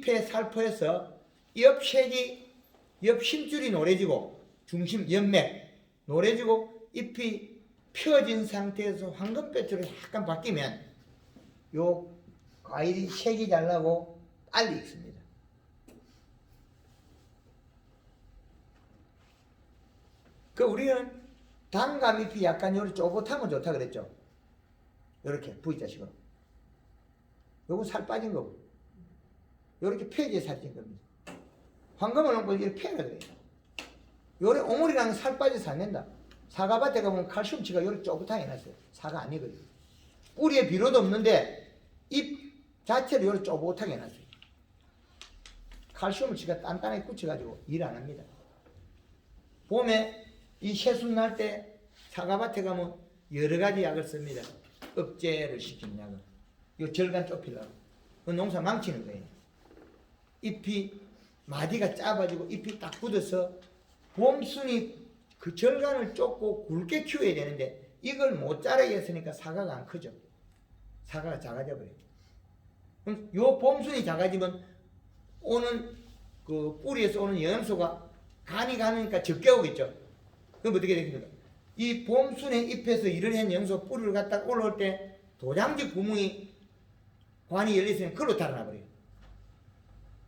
잎의 살포에서 옆색이 옆 힘줄이 노래지고 중심 옆맥 노래지고 잎이 펴진 상태에서 황금빛으로 약간 바뀌면 요 과일이 색이 잘 나고 빨리 익습니다. 그 우리는 단감 잎이 약간 요리 쪼긋하면 좋다 그랬죠. 요렇게 V자식으로. 요건 살 빠진 거고. 요렇게 폐지에 살 찐 겁니다. 황금을 넣고 이렇게 펴야 돼요. 요래 오물이랑 살 빠져서 안 된다. 사과밭에 가보면 칼슘치가 요렇게 쪼긋하게 해놨어요. 사과 아니거든요. 뿌리에 비료도 없는데 잎 자체를 요렇게 쪼긋하게 해놨어요. 칼슘을 지가 단단하게 굳혀가지고 일 안 합니다. 봄에 이 새순 날 때 사과밭에 가면 여러 가지 약을 씁니다. 억제를 시키는 약을. 요 절간 좁히려고. 그 농사 망치는 거예요. 잎이 마디가 짧아지고 잎이 딱 굳어서 봄순이 그 절간을 쫓고 굵게 키워야 되는데 이걸 못 자라게 했으니까 사과가 안 크죠. 사과가 작아져 버려요. 그럼 요 봄순이 작아지면 오는 그 뿌리에서 오는 영양소가 간이 가니까 적게 오겠죠. 그럼 어떻게 되겠습니까? 이 봄순의 잎에서 일을 한 영양소 뿌리를 갖다 올라올 때 도장지 구멍이 관이 열려있으면 그걸로 달아나 버려요.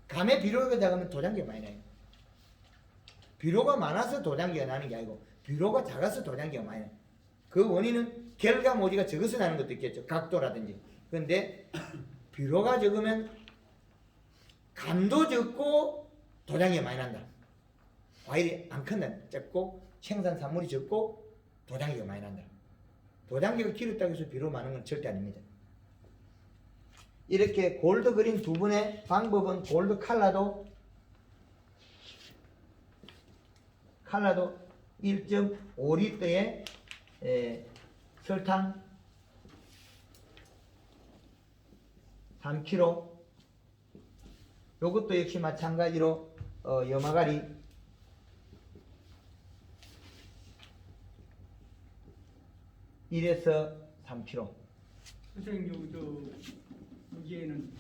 감에 비료가 작으면 도장기가 많이 나요. 비료가 많아서 도장기가 나는 게 아니고 비료가 작아서 도장기가 많이 나요. 그 원인은 결과모지가 적어서 나는 것도 있겠죠. 각도라든지. 그런데 비료가 적으면 감도 적고 도장기가 많이 난다. 과일이 안 큰다. 적고 생산산물이 적고 도장기가 많이 난다. 도장기가 길었다고 해서 비료 많은 건 절대 아닙니다. 이렇게 골드 그린 두 분의 방법은 골드 칼라도 1.5리터에 설탕 3kg 요것도 역시 마찬가지로 염화가리 1에서 3kg. 선생님 여기에는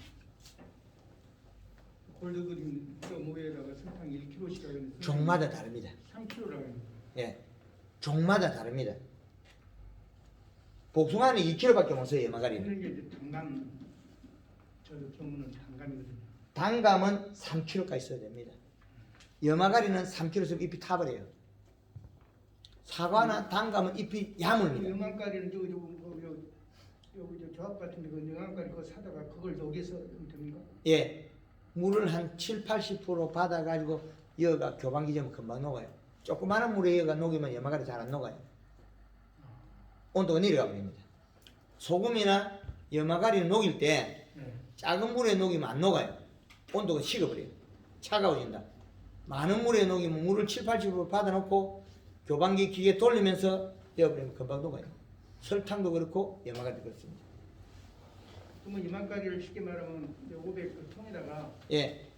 골드그린 모에다가 설탕 1kg씩 종마다 다릅니다. 3kg라고 예, 종마다 다릅니다. 복숭아는 2kg밖에 못 써요. 염화가리는. 그런 게 이제 단감 저 경우는 단감이거든요. 단감은 3kg까지 써야 됩니다. 염화가리는 3kg 쓰면 잎이 타버려요. 사과나 단감은 잎이 야물립니다. 영양가리는 저 조합 같은데 그 영양가리 그거 사다가 그걸 녹여서 하면 됩니까? 예, 물을 한 70~80% 받아가지고 여가 교반기 되면 금방 녹아요. 조그마한 물에 여가 녹이면 염화가리 잘 안 녹아요. 온도가 내려가 버립니다. 소금이나 염화가리는 녹일 때 작은 물에 녹이면 안 녹아요. 온도가 식어버려요. 차가워진다. 많은 물에 녹이면 물을 70~80% 받아놓고 교반기 기계 돌리면서 되어버리면 금방 녹아요. 설탕도 그렇고 염화가리도 그렇습니다. 그러면 이만가리를 쉽게 말하면 500 통에다가 예,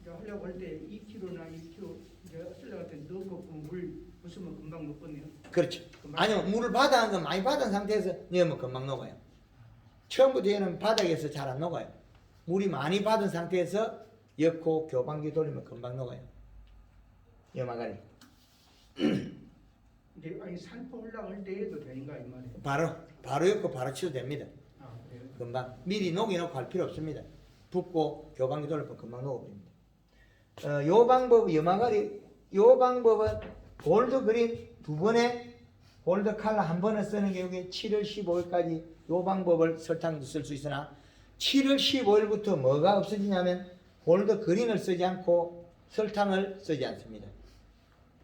이제 하려고 할 때 2kg나 2kg 이제 쓰려고 할 때 넣고 물 부으면 금방 녹거든요. 그렇죠. 아니면 물을 받아한 건 많이 받은 상태에서 넣으면 금방 녹아요. 처음부터 얘는 바닥에서 잘 안 녹아요. 물이 많이 받은 상태에서 엮고 교반기 돌리면 금방 녹아요. 염화가리. 근데 아니 산포 올라갈 때 해도 되는가 이 말이에요. 바로 엮고 바로 치도 됩니다. 아 그래요? 금방 미리 녹여놓고 할 필요 없습니다. 붓고 교반기 돌리면 금방 녹아버립니다. 요 방법 염화가리 요 방법은 골드 그린 두 번에 골드 칼라 한 번을 쓰는 게 여기 7월 15일까지 요 방법을 설탕도 쓸 수 있으나 7월 15일부터 뭐가 없어지냐면 골드 그린을 쓰지 않고 설탕을 쓰지 않습니다.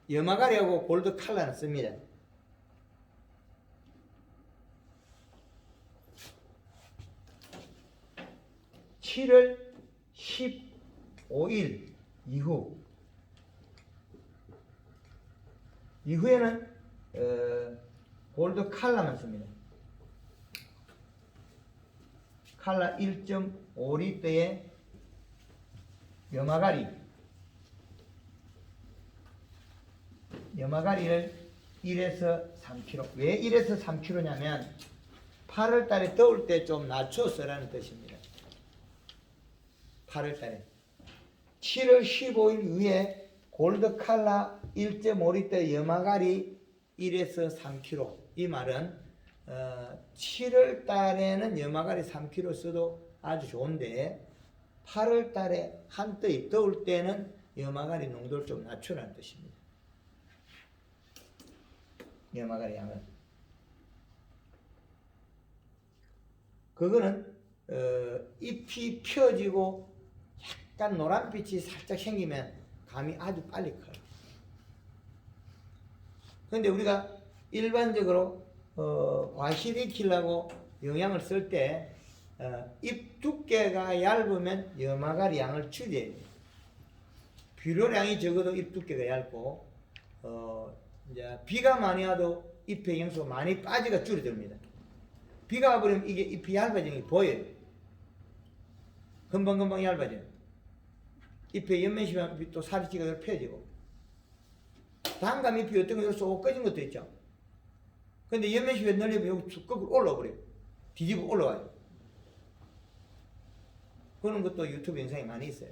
염화가리하고 골드 칼라는 씁니다. (7월 15일) 이후에는 골드 칼라만 씁니다. 칼라 1.5리터에 염화가리를 1에서 3kg. 왜 1에서 3kg냐면 8월달에 더울 때 좀 낮춰 쓰라는 뜻입니다. 8월 달에 7월 15일 위에 골드 칼라 1.5리터 염화가리 1에서 3kg. 이 말은 7월 달에는 염화가리 3kg 써도 아주 좋은데 8월 달에 한더위 더울 때는 염화가리 농도를 좀 낮추라는 뜻입니다. 염화가리 양은 그거는 잎이 펴지고 약간 노란빛이 살짝 생기면 감이 아주 빨리 커요. 그런데 우리가 일반적으로 과실이 키려고 영양을 쓸 때 잎 두께가 얇으면 염화가리 양을 줄여야 돼요. 비료량이 적어도 잎 두께가 얇고 이제 비가 많이 와도 잎의 영양소가 많이 빠지가 줄어듭니다. 비가 와버리면 이게 잎이 얇아지는 게 보여요. 금방금방 얇아져요. 잎에 연면시면 또 살이 찌가 펴지고 단감 잎이 어떤 거 쏙 꺼진 것도 있죠. 근데 연면시에 늘리면 여기 쑥 거꾸로 올라와버려요. 뒤집어 올라와요. 그런 것도 유튜브 영상이 많이 있어요.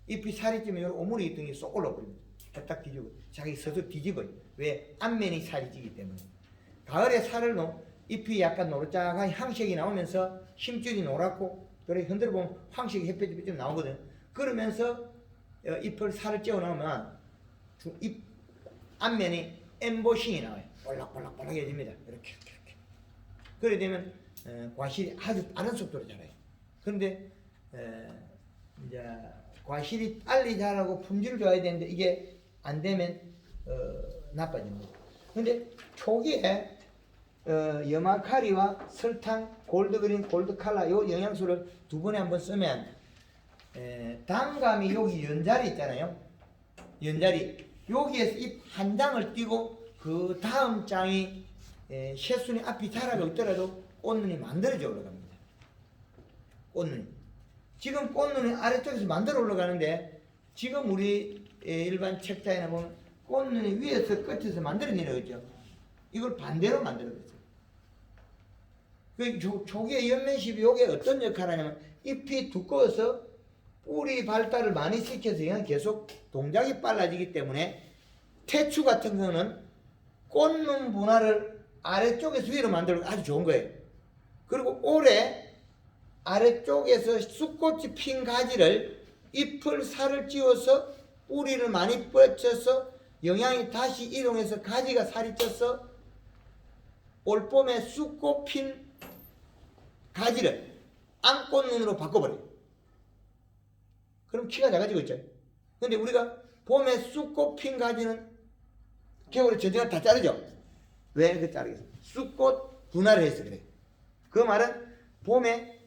잎이 살이 찌면 여기 오물이 있던 게 쏙 올라버립니다. 딱 뒤집어. 자기 스스로 뒤집어요. 왜? 앞면이 살이 찌기 때문에. 가을에 살을 놓 잎이 약간 노릇작한 황색이 나오면서 힘줄이 노랗고 그래 흔들어 보면 황색이 햇볕이 좀 나오거든. 그러면서 잎을 살을 찌워 나오면 잎 앞면이 엠보싱이 나와요. 볼락볼락볼락해집니다. 이렇게. 그래 되면 과실이 아주 빠른 속도로 자라요. 그런데 이제 과실이 빨리 자라고 품질을 줘야 되는데 이게 안 되면 나빠집니다. 근데 초기에 염화카리와 설탕, 골드그린, 골드칼라 요 영양소를 두 번에 한번 쓰면 단감이 여기 연자리 있잖아요. 연자리 여기에서 잎 한 장을 띄고 그 다음 장이 새순이 앞이 자라고 있더라도 꽃눈이 만들어져 올라갑니다. 꽃눈이 지금 꽃눈이 아래쪽에서 만들어 올라가는데 지금 우리 일반 책자에나 보면 꽃눈이 위에서 끝에서 만들어 내려오죠. 이걸 반대로 만들어졌어요. 그 조기의 연면십이 요게 어떤 역할을 하냐면 잎이 두꺼워서 뿌리 발달을 많이 시켜서 그냥 계속 동작이 빨라지기 때문에 태추 같은 거는 꽃눈 분할을 아래쪽에서 위로 만들고 아주 좋은 거예요. 그리고 올해 아래쪽에서 쑥꽃이 핀 가지를 잎을 살을 찌워서 뿌리를 많이 뻗쳐서 영양이 다시 이동해서 가지가 살이 쪄서 올봄에 쑥꽃 핀 가지를 앙꽃눈으로 바꿔버려요. 그럼 키가 작아지고 있죠. 근데 우리가 봄에 쑥꽃 핀 가지는 겨울에 전체가 다 자르죠. 왜 그 자르겠어? 쑥꽃 분할을 해서 그래. 그 말은 봄에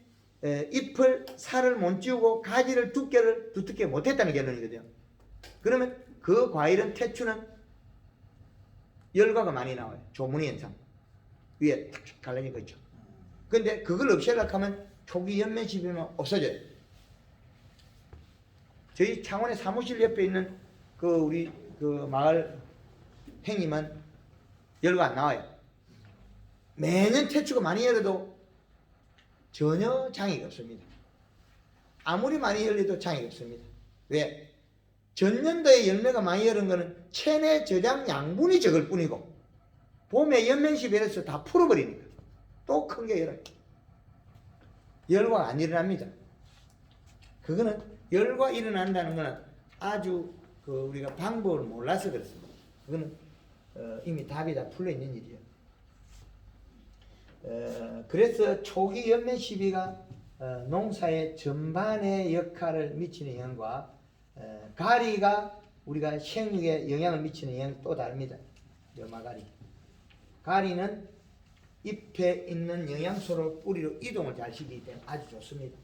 잎을 살을 못 찌우고 가지를 두께를 두텁게 못했다는 결론이거든요. 그러면 그 과일은 태추는 열과가 많이 나와요. 조무늬 현상 위에 탁 갈라진 거 있죠. 근데 그걸 없애려고 하면 초기 연면십이면 없어져요. 저희 창원의 사무실 옆에 있는 그 우리 그 마을 행님은 열과 안 나와요. 매년 태추가 많이 열어도 전혀 장애가 없습니다. 아무리 많이 열려도 장애가 없습니다. 왜? 전년도에 열매가 많이 열은 거는 체내 저장 양분이 적을 뿐이고 봄에 연면십에서 다 풀어버리니까 또 큰 게 열어요. 열과가 안 일어납니다. 그거는 열과 일어난다는 거는 아주 우리가 방법을 몰라서 그렇습니다. 그거는 이미 답이 다 풀려 있는 일이에요. 그래서 초기 연면 시비가 농사의 전반의 역할을 미치는 영향과 가리가 우리가 생육에 영향을 미치는 영향이 또 다릅니다. 염화가리. 가리는 잎에 있는 영양소를 뿌리로 이동을 잘 시키기 때문에 아주 좋습니다.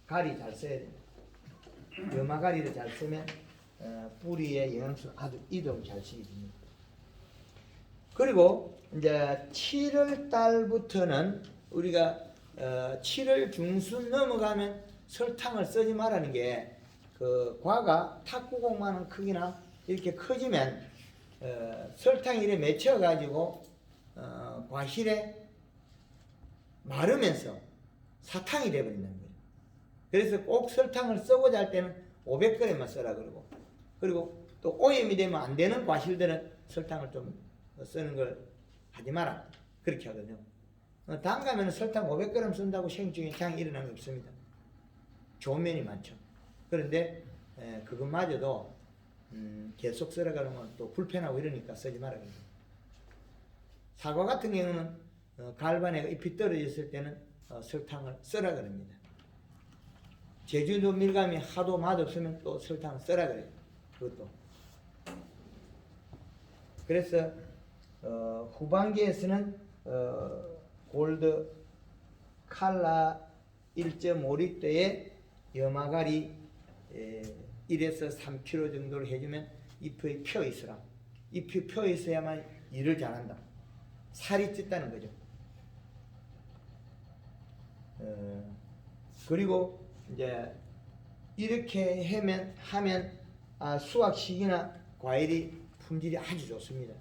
가리 잘 써야 됩니다. 염화가리를 잘 쓰면 뿌리의 영양소 아주 이동을 잘 시키게 됩니다. 그리고 이제 7월 달부터는 우리가 7월 중순 넘어가면 설탕을 쓰지 말라는 게 그 과가 탁구공만한 크기나 이렇게 커지면 설탕이 이렇게 맺혀 가지고 과실에 마르면서 사탕이 되어버린다는 거예요. 그래서 꼭 설탕을 쓰고자 할 때는 500g만 써라 그러고, 그리고 또 오염이 되면 안 되는 과실들은 설탕을 좀 쓰는 걸 하지 마라 그렇게 하거든요. 담가면 설탕 500g 쓴다고 식중에 장이 일어나는 게 없습니다. 좋은 면이 많죠. 그런데 그것마저도 계속 썰어가면 또 불편하고 이러니까 쓰지 마라 그래요. 사과 같은 경우는 갈반에 잎이 떨어졌을 때는 설탕을 써라 그럽니다. 제주도 밀감이 하도 맛없으면 또 설탕을 써라 그래요. 그것도. 그래서 후반기에서는 골드 칼라 1.5리터에 염화가리 1에서 3kg 정도를 해주면 잎이 펴 있으라. 잎이 펴 있어야만 일을 잘한다. 살이 찢다는 거죠. 그리고 이제 이렇게 하면 수확식이나 과일이 품질이 아주 좋습니다.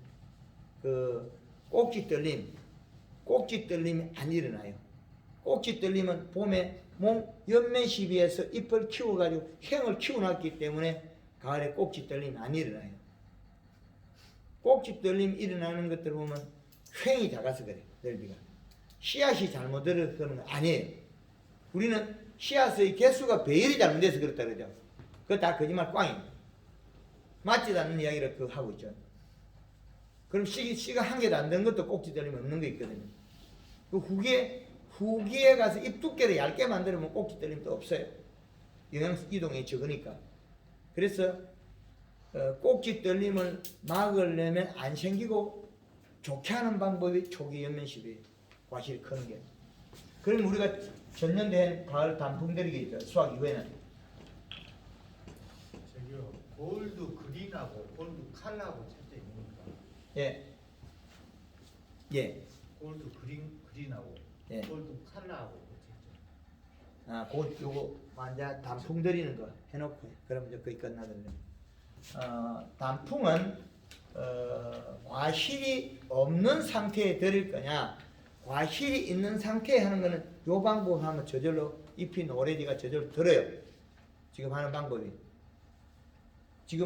그 꼭지 떨림이 안 일어나요. 꼭지 떨림은 봄에 연면 시비에서 잎을 키워가지고 행을 키워놨기 때문에 가을에 꼭지 떨림이 안 일어나요. 꼭지 떨림 일어나는 것들 보면 횡이 작아서 그래. 넓이가 씨앗이 잘못 들어서 그런 건 아니에요. 우리는 씨앗의 개수가 배열이 잘못돼서 그렇다 그러죠. 그거 다 거짓말 꽝입니다. 맞지도 않는 이야기를 그 하고 있죠. 그럼 씨가 한 개도 안 되는 것도 꼭지 떨림이 없는 거 있거든요. 그 후기에 가서 잎 두께를 얇게 만들면 꼭지 떨림도 없어요. 영양 이동이 적으니까. 그래서 꼭지 떨림을 막으려면 안 생기고 좋게 하는 방법이 초기 연면시비예요. 과실이 크는 게. 그럼 우리가 전년된 가을 단풍 들이게 있죠. 수확 이후에는. 저기요, 골드 그린하고 골드 칼라하고 차이가 있습니까? 예. 예. 골드 그린하고 예. 골드 칼라하고 차이죠. 요거 완전 단풍 들이는 거 해놓고 그러면 이제 거의 끝나거든요. 단풍은 과실이 없는 상태에 들일 거냐, 과실이 있는 상태에 하는 거는 요 방법 하면 저절로 잎이 노래지가 저절로 들어요. 지금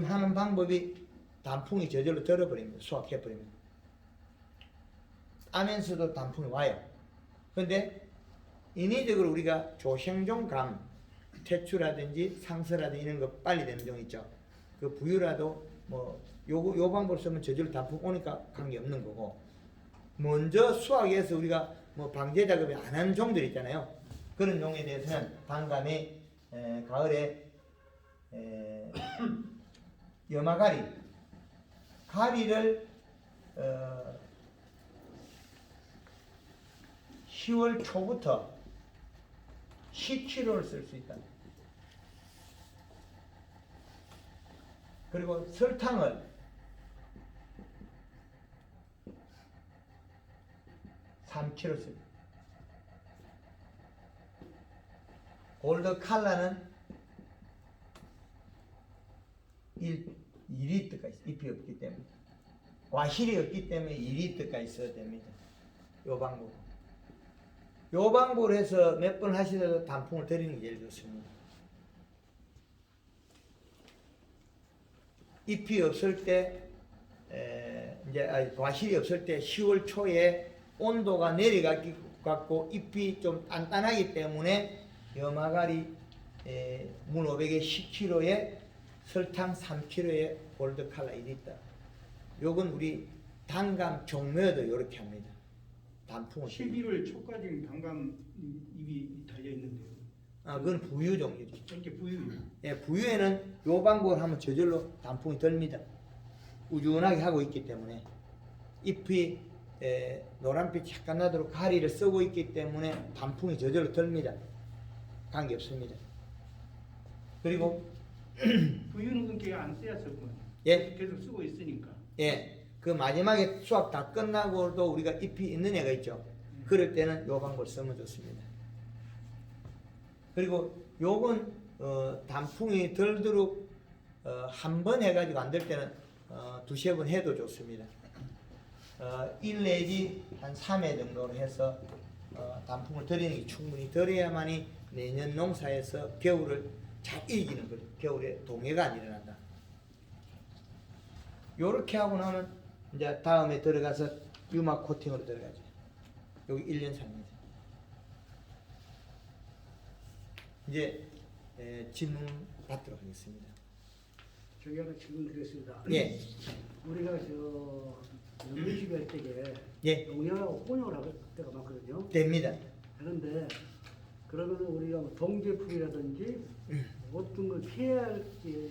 하는 방법이 단풍이 저절로 들어버립니다. 수확해버립니다. 따면서도 단풍이 와요. 그런데 인위적으로 우리가 조생종감, 태추라든지 상서라든지 이런 거 빨리 되는 종 있죠. 그 부유라도 요 방법을 쓰면 저절로 단풍 오니까 관계없는 거고, 먼저 수확해서 우리가 방제 작업을 안 하는 종들 있잖아요. 그런 종에 대해서는 단감에 가을에 가리를 10월 초부터 10kg를 쓸 수 있다. 그리고 설탕을 3kg 씁니다. 골드 칼라는 2리터까지 잎이 없기 때문에, 과실이 없기 때문에 2리터까지 써야 됩니다. 요 방법으로 해서 몇 번 하시더라도 단풍을 드리는 게 제일 좋습니다. 잎이 없을 때, 과실이 없을 때 10월 초에 온도가 내려갔고 잎이 좀 단단하기 때문에 염화가리 물 500에 10kg에 설탕 3kg에 골드 칼라 1리터. 요건 우리 단감 종묘도 이렇게 합니다. 단풍을 11월 초까지 단감 잎이 달려 있는데요. 그건 부유 종류죠. 이렇게 부유예요. 예, 부유에는 요 방법을 하면 저절로 단풍이 덜니다. 우준하게 하고 있기 때문에 잎이 노란빛 약간 나도록 가리를 쓰고 있기 때문에 단풍이 저절로 덜니다. 관계없습니다. 그리고 부유는 그게 안 쓰였었군. 예, 계속 쓰고 있으니까. 예, 그 마지막에 수확 다 끝나고도 우리가 잎이 있는 애가 있죠. 그럴 때는 요 방법을 쓰면 좋습니다. 그리고 요건 단풍이 덜도록 한 번 해가지고 안 될 때는 두세 번 해도 좋습니다. 1 내지 한 3회 정도로 해서 단풍을 들이는 게 충분히 들어야만이 내년 농사에서 겨울을 잘 이기는 거예요. 겨울에 동해가 안 일어난다. 요렇게 하고 나면 이제 다음에 들어가서 유막 코팅으로 들어가죠. 여기 1년 3년. 이제 질문 받도록 하겠습니다. 저기 하나 질문 드리겠습니다. 예. 우리가 저 연민식 할 때에 예. 농약하고 혼용을 할 때가 많거든요. 됩니다. 그런데 그러면 우리가 뭐 동제품이라든지 어떤 걸 피해야 할 게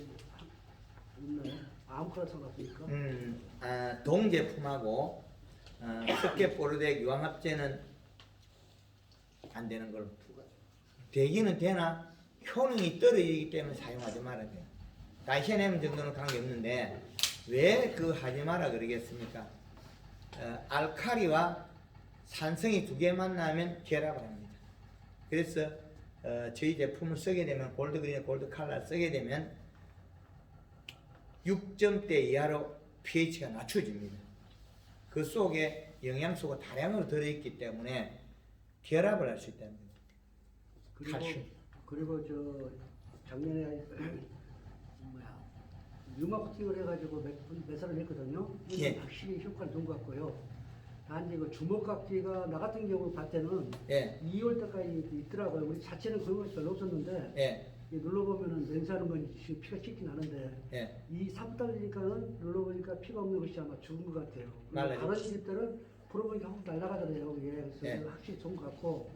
있나요? 아무거나 상관없습니까? 동제품하고 습계포르덱 유황합제는 안 되는 걸로. 되기는 되나 효능이 떨어지기 때문에 사용하지 말아야 돼요. 다이시아늄 정도는 관계없는데 왜 그 하지 마라 그러겠습니까? 알칼리와 산성이 두 개 만나면 결합을 합니다. 그래서 저희 제품을 쓰게 되면 골드그린, 골드칼라 쓰게 되면 6점대 이하로 pH가 낮춰집니다. 그 속에 영양소가 다량으로 들어있기 때문에 결합을 할 수 있다는 거죠. 칼슘. 그리고 저 작년에 뭐야 유막 코팅을 해가지고 몇 살을 했거든요. 예. 확실히 효과는 좋은 것 같고요. 단지 그 주먹깍지가 나 같은 경우 볼 때는 예. 2월 때까지 있더라고요. 우리 자체는 그런 것이 별로 없었는데 예. 이 눌러보면은 냄새하는 건 지금 피가 씻긴 나는데 예. 이 3달이니까는 눌러보니까 피가 없는 것이 아마 죽은 것 같아요. 말라요. 다른 집들은 불어보니까 확 날아가더래요. 이게 그래서 예. 확실히 좋은 것 같고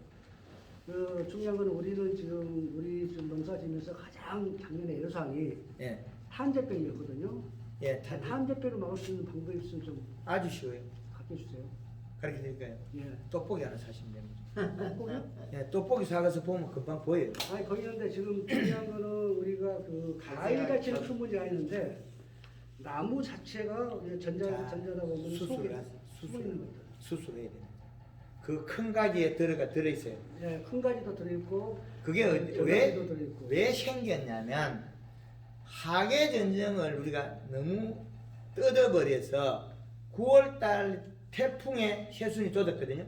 그 중요한 건 우리는 지금 우리 좀 농사지면서 가장 작년에 애로사항이 예. 탄저병이었거든요. 예. 탄저병을 막을 수 있는 방법이 있으면 좀 아주 쉬워요. 갖게 해주세요. 가르쳐 드릴까요? 예. 떡볶이 하나 사시면 됩니다. 떡볶이요? 예, 떡볶이 사가서 보면 금방 보여요. 아니 거기 있는데 지금 중요한 거는 우리가 그 과일 자체는 큰 문제가 있는데 나무 자체가 전자다 보면 수술을 수술 있는 것들. 수술해야 돼요. 그 큰 가지에 들어있어요. 예, 큰 가지도 들어있고 그게 전자기도 들어있고. 왜 생겼냐면 하계 전쟁을 우리가 너무 뜯어버려서 9월달 태풍에 새순이 쏟았거든요.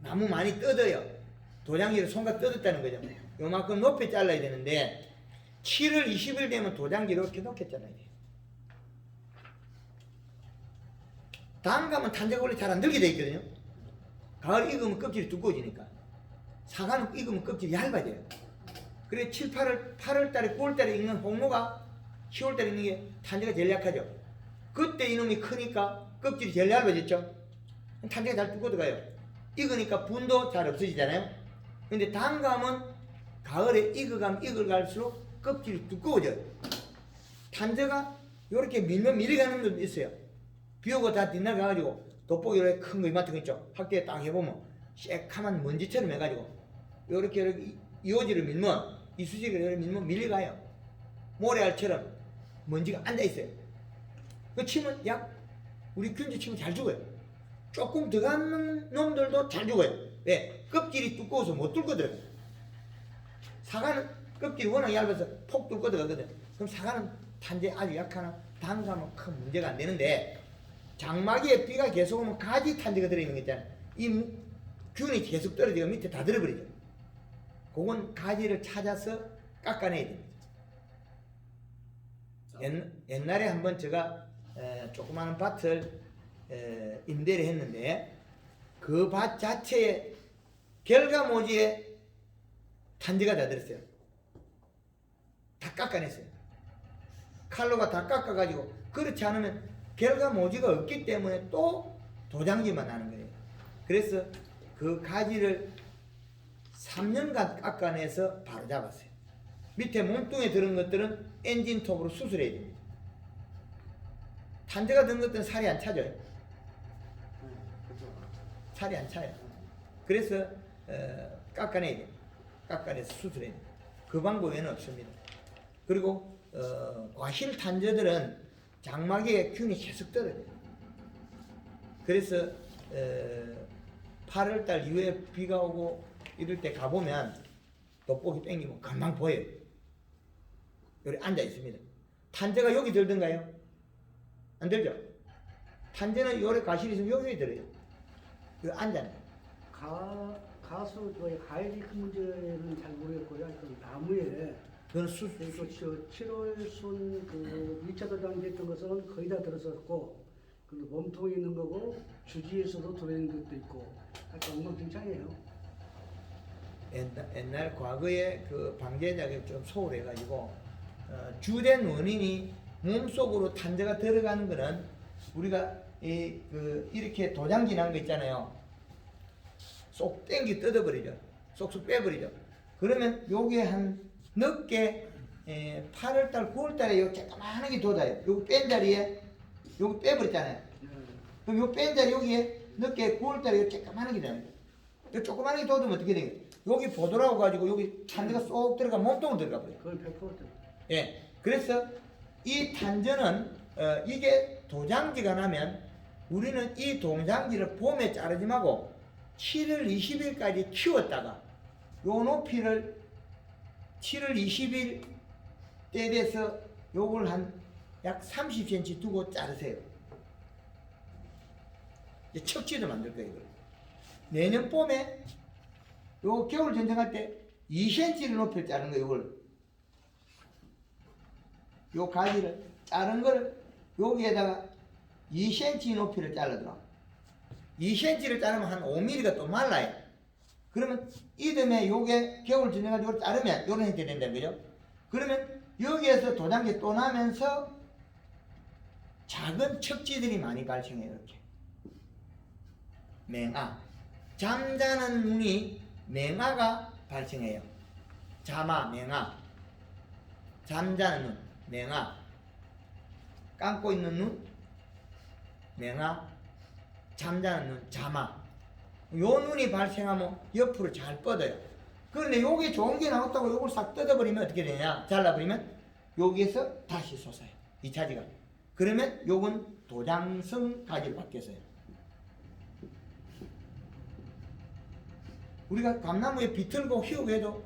나무 많이 뜯어요. 도장지를 손가 뜯었다는 거죠. 요만큼 높이 잘라야 되는데 7월 20일 되면 도장지를 이렇게 높게 잘라야 돼요. 다음 가면 탄저가 원래 잘 안 들게 돼 있거든요. 가을 익으면 껍질이 두꺼워지니까. 사과는 익으면 껍질이 얇아져요. 그래 7, 8월 달에 9월 달에 익는 홍로가 10월 달에 익는 게 탄저가 제일 약하죠. 그때 이놈이 크니까 껍질이 제일 얇아졌죠. 탄저가 잘 두고 들어가요. 익으니까 분도 잘 없어지잖아요. 근데 단감은 가을에 익을갈수록 껍질이 두꺼워져요. 탄저가 이렇게 밀면 밀려가는 것도 있어요. 비 오고 다 뒷날 가가지고 돋보기 이렇게 큰 거 이만큼 있죠. 학교에 딱 해보면 새카만 먼지처럼 해가지고 이렇게 이오지를 밀면 이수지를 이렇게 밀면 밀려가요. 모래알처럼 먼지가 앉아있어요. 그 치면 우리 균주 치면 잘 죽어요. 조금 들어가는 놈들도 잘 죽어요. 왜? 껍질이 두꺼워서 못 뚫고 들어가요. 사과는 껍질이 워낙 얇아서 폭 뚫고 들어가거든. 그럼 사과는 탄저에 아주 약하나 단감은 큰 문제가 안 되는데 장마기에 비가 계속 오면 가지 탄저가 들어있는 거 있잖아요. 이 균이 계속 떨어지고 밑에 다 들어버리죠. 그건 가지를 찾아서 깎아내야 됩니다. 옛날에 한번 제가 조그마한 밭을 임대를 했는데 그 밭 자체에 결과모지에 탄저가 다 들었어요. 다 깎아냈어요. 칼로가 다 깎아가지고 그렇지 않으면 결과모지가 없기 때문에 또 도장지만 나는 거예요. 그래서 그 가지를 3년간 깎아내서 바로 잡았어요. 밑에 몸뚱에 들은 것들은 엔진톱으로 수술해야 됩니다. 탄저가 든 것들은 살이 안 차져요. 살이 안 차요. 그래서 깎아내야 돼요. 깎아내서 수술해야 돼요. 그 방법 외에는 없습니다. 그리고 과실 탄저들은 장마기에 균이 계속 떨어져요. 그래서 8월달 이후에 비가 오고 이럴 때 가보면 돋보기 땡기면 금방 보여요. 여기 앉아 있습니다. 탄저가 여기 들던가요? 안 들죠? 탄저는 요래 과실이 있으면 여기 들어요. 여기 앉아요. 가을이 큰 문제는 잘 모르겠고요. 그 나무에 그건 그리고 7월순 그 2차 도장지 했던 것은 거의 다 들어섰고 그 몸통이 있는 거고 주지에서도 들어있는 것도 있고 약간 엉망진창이에요. 옛날 과거에 그 방제작이 좀 소홀해가지고 주된 원인이 몸속으로 탄저가 들어가는 거는 우리가 이렇게 도장지 난 거 있잖아요. 쏙 땡기 뜯어버리죠. 쏙쏙 빼버리죠. 그러면 요게 한 늦게 8월달 9월달에 요 조그마하게 돋아요. 요거 뺀 자리에 요거 빼버렸잖아요. 그럼 요 뺀 자리 여기에 늦게 9월달에 요 조그마하게 되는 거예요. 요 조그마하게 돋으면 어떻게 돼요? 여기 보드라고 가지고 여기 탄저가 쏙 들어가 몸통으로 들어가 버려요. 그건 100%. 예. 그래서 이 탄저는 이게 도장지가 나면 우리는 이 도장지를 봄에 자르지 말고 7월 20일까지 키웠다가 요 높이를 7월 20일 때 돼서 요걸 한 약 30cm 두고 자르세요. 이제 척지도 만들 거예요. 이걸. 내년 봄에 요 겨울 전쟁할 때 2cm를 높이를 자른 거예요. 이걸. 요 가지를 자른 거를 여기에다가 2cm 높이를 잘라들어. 2cm를 자르면 한 5mm가 또 말라요. 그러면 이듬해 요게 겨울 전쟁가지고 자르면 요런 형태 된다는 거죠. 그러면 여기에서 도장지 또 나면서 작은 척지들이 많이 발생해요. 이렇게. 맹아. 잠자는 눈이 맹아가 발생해요. 자마, 맹아. 잠자는 눈, 맹아. 감고 있는 눈, 맹아. 잠자는 눈, 자마. 요 눈이 발생하면 옆으로 잘 뻗어요. 그런데 여기 좋은 게 나왔다고 요걸 싹 뜯어버리면 어떻게 되냐? 잘라버리면 여기에서 다시 솟아요. 2차지가. 그러면 요건 도장성 가지로 바뀌었어요. 우리가 감나무에 비틀고 휘우고 해도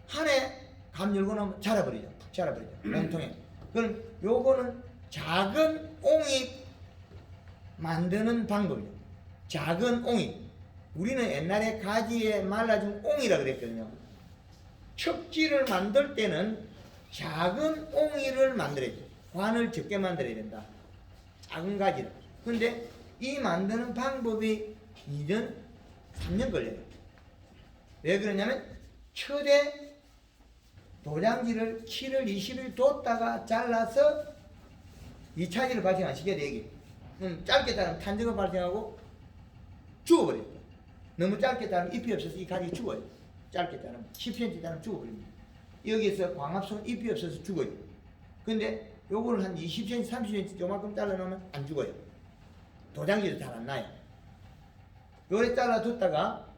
한 해 감 열고 나면 자라버리죠. 푹 자라버리죠. 몸통에. 그럼 요거는 작은 옹이 만드는 방법이죠. 작은 옹이. 우리는 옛날에 가지에 말라준 옹이라 그랬거든요. 척지를 만들 때는 작은 옹이를 만들어야죠. 관을 적게 만들어야 된다. 작은 가지를. 근데 이 만드는 방법이 2년, 3년 걸려요. 왜 그러냐면 최대 도장지를 7월 20일 뒀다가 잘라서 2차지를 발생 안 시켜야 되기. 짧게 자르면 탄저가 발생하고 죽어버려요. 너무 짧게 자르면 잎이 없어서 이 가지가 죽어요. 짧게 자르면 10cm 자르면 죽어버립니다. 여기에서 광합성 잎이 없어서 죽어요. 근데 요거를 한 20cm, 30cm 요만큼 잘라놓으면 안 죽어요. 도장지도 잘 안 나요. 요래 잘라뒀다가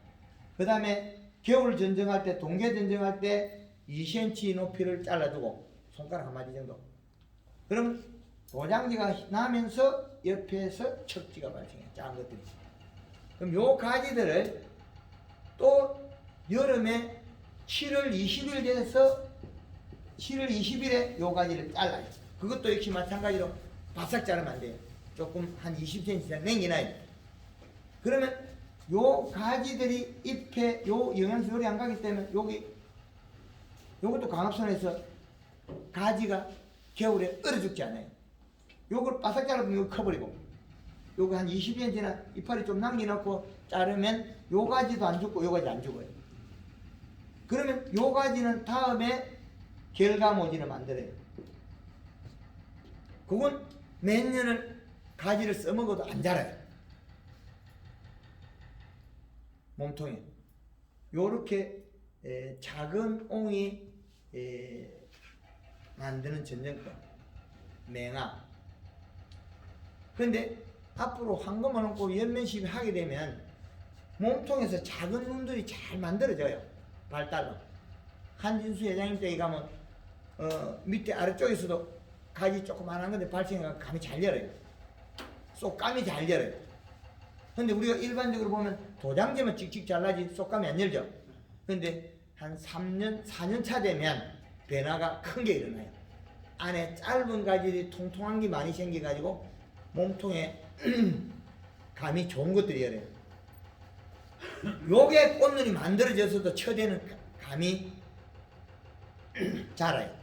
그 다음에 겨울 전쟁할 때, 동계 전쟁할 때 2cm 높이를 잘라두고 손가락 한 마디 정도. 그럼 도장지가 나면서 옆에서 척지가 발생해요. 작은 것들이. 그럼 요 가지들을 또 여름에 7월 20일 돼서 7월 20일에 요 가지를 잘라요. 그것도 역시 마찬가지로 바싹 자르면 안 돼요. 조금 한 20cm 남겨놔야 돼요. 그러면 요 가지들이 잎에 요 영양소율이 안 가기 때문에 요것도 광합선에서 가지가 겨울에 얼어 죽지 않아요. 요걸 바싹 자르면 이거 커버리고 요거 한 20cm나 이파리 좀 남겨놓고 자르면 요 가지도 안 죽고 요 가지 안 죽어요. 그러면 요 가지는 다음에 결과모지를 만들어요. 그건 몇 년을 가지를 써먹어도 안 자라요. 몸통에. 요렇게 작은 옹이 만드는 전쟁법. 맹아. 근데 앞으로 황금을 얹고 연면식을 하게 되면 몸통에서 작은 눈들이 잘 만들어져요. 발달로. 한진수 회장님 댁에 가면 밑에 아래쪽에서도 가지 조그만한 건데 발생해서 감이 잘 열어요. 쏙감이 잘 열어요. 근데 우리가 일반적으로 보면 도장지면 찍찍 잘라지 쏙감이 안 열죠. 근데 한 3년, 4년 차 되면 변화가 큰 게 일어나요. 안에 짧은 가지들이 통통한 게 많이 생겨가지고 몸통에 감이 좋은 것들이 열어요. 요게 꽃눈이 만들어져서도 처대는 감이 자라요.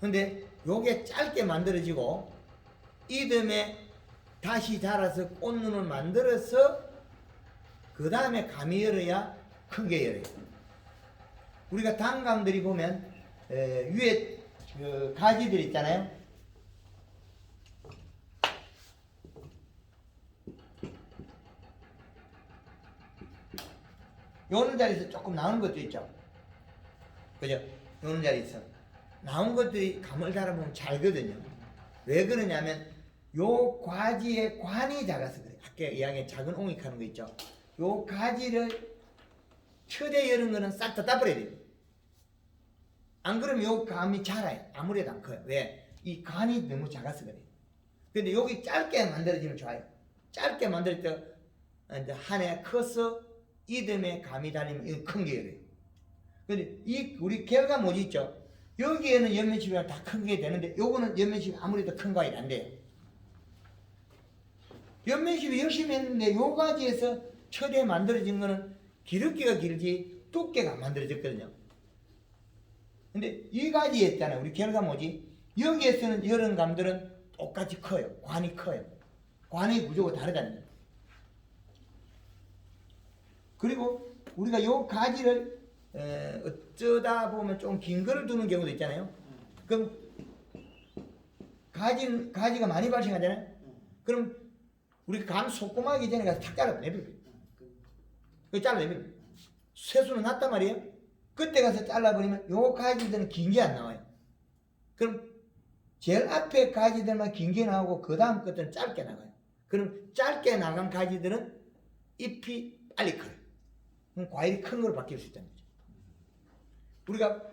근데 요게 짧게 만들어지고 이듬해 다시 자라서 꽃눈을 만들어서 그 다음에 감이 열어야 크게 열어요. 우리가 단감들이 보면 위에 그 가지들 있잖아요. 요런 자리에서 조금 나오는 것도 있죠. 그죠? 요런 자리에서 나온 것들이 감을 달아보면 잘거든요. 왜 그러냐면 요 가지의 관이 작아서 그래요. 아까 이야기한 작은 옹익하는 거 있죠. 요 가지를 최대 여는 거는 싹 다 따버려야 돼요. 안 그러면 요 감이 자라요. 아무래도 안 커요. 왜? 이 간이 너무 작아서 그래요. 근데 여기 짧게 만들어지면 좋아요. 짧게 만들 때 이제 한 해 커서 이듬해 감이 달리면 이건 큰 게 열어요. 근데 이 우리 결과모지 있죠. 여기에는 연면집이 다 큰 게 되는데 요거는 연면집이 아무래도 큰 과일이 안 돼요. 연면집이 열심히 했는데 요 가지에서 최대 만들어진 거는 기름기가 길지 두께가 안 만들어졌거든요. 근데 이 가지에 있잖아요. 우리 결과모지 여기에서는 이런 감들은 똑같이 커요. 관이 커요. 관의 구조가 다르다는 거예요. 그리고 우리가 요 가지를 어쩌다 보면 좀 긴 거를 두는 경우도 있잖아요. 그럼 가지가 많이 발생하잖아요. 그럼 우리 감 속고마기 전에 가서 탁 잘라내버려요. 그 잘라내버려요. 쇠수는 났단 말이에요. 그때 가서 잘라버리면 요 가지들은 긴 게 안 나와요. 그럼 제일 앞에 가지들만 긴 게 나오고 그 다음 것들은 짧게 나가요. 그럼 짧게 나간 가지들은 잎이 빨리 커요. 그럼 과일이 큰 걸로 바뀔 수 있다는 거죠. 우리가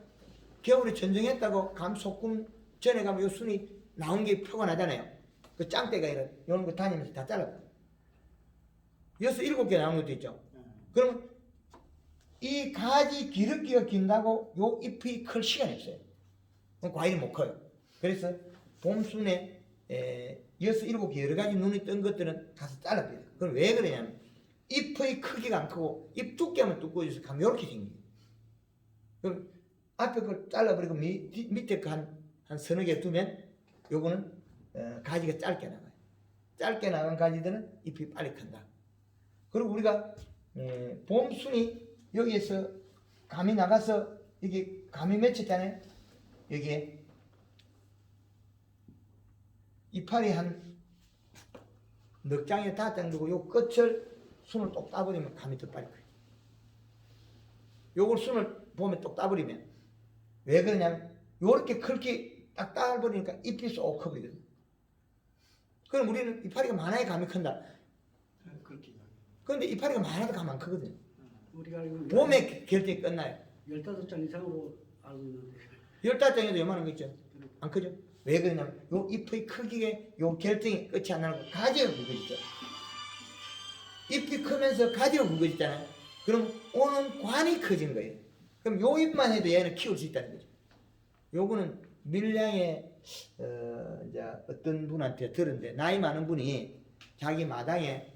겨울에 전쟁했다고 감 소금 전에 가면 요 순이 나온 게 표가 나잖아요. 그 짱대가 이런 거 다니면서 다 잘라버려요. 6, 7개 나온 것도 있죠. 그러면 이 가지 기름기가 긴다고 요 잎이 클 시간이 없어요. 그럼 과일이 못 커요. 그래서 봄순에 6, 7개 여러 가지 눈이 뜬 것들은 가서 잘라버려요. 그럼 왜 그러냐면 잎의 크기가 안 크고 잎 두께만 두꺼워져서 가면 이렇게 생겨요. 그럼 앞에 걸 잘라버리고 밑에 거 한 서너 개 두면 요거는 가지가 짧게 나가요. 짧게 나간 가지들은 잎이 빨리 큰다. 그리고 우리가 봄순이 여기에서 감이 나가서 이게 감이 맺혔잖아요. 여기에 이파리 한 넉 장에 5장 두고 요 끝을 순을 똑 따버리면 감이 더 빨리 커요. 요걸 순을 보면 똑 따버리면 왜 그러냐면 요렇게 크게 딱 따버리니까 잎이 쏙 커버리거든요. 그럼 우리는 이파리가 많아야 감이 큰다. 그렇게. 그런데 이파리가 많아도 감 안 크거든요. 우리가 알고 봄에 결정이 끝나요. 15장 이상으로 알고 있는데 15장에도 요만한 거 있죠. 안 크죠? 왜 그러냐면 요 잎의 크기에 요 결정이 끝이 안 나고 가지가 굵어지죠. 잎이 크면서 가지가 굵어지잖아요. 그럼 오는 관이 커진 거예요. 그럼 요 잎만 해도 얘는 키울 수 있다는 거죠. 요거는 밀양에 이제 어떤 분한테 들었는데 나이 많은 분이 자기 마당에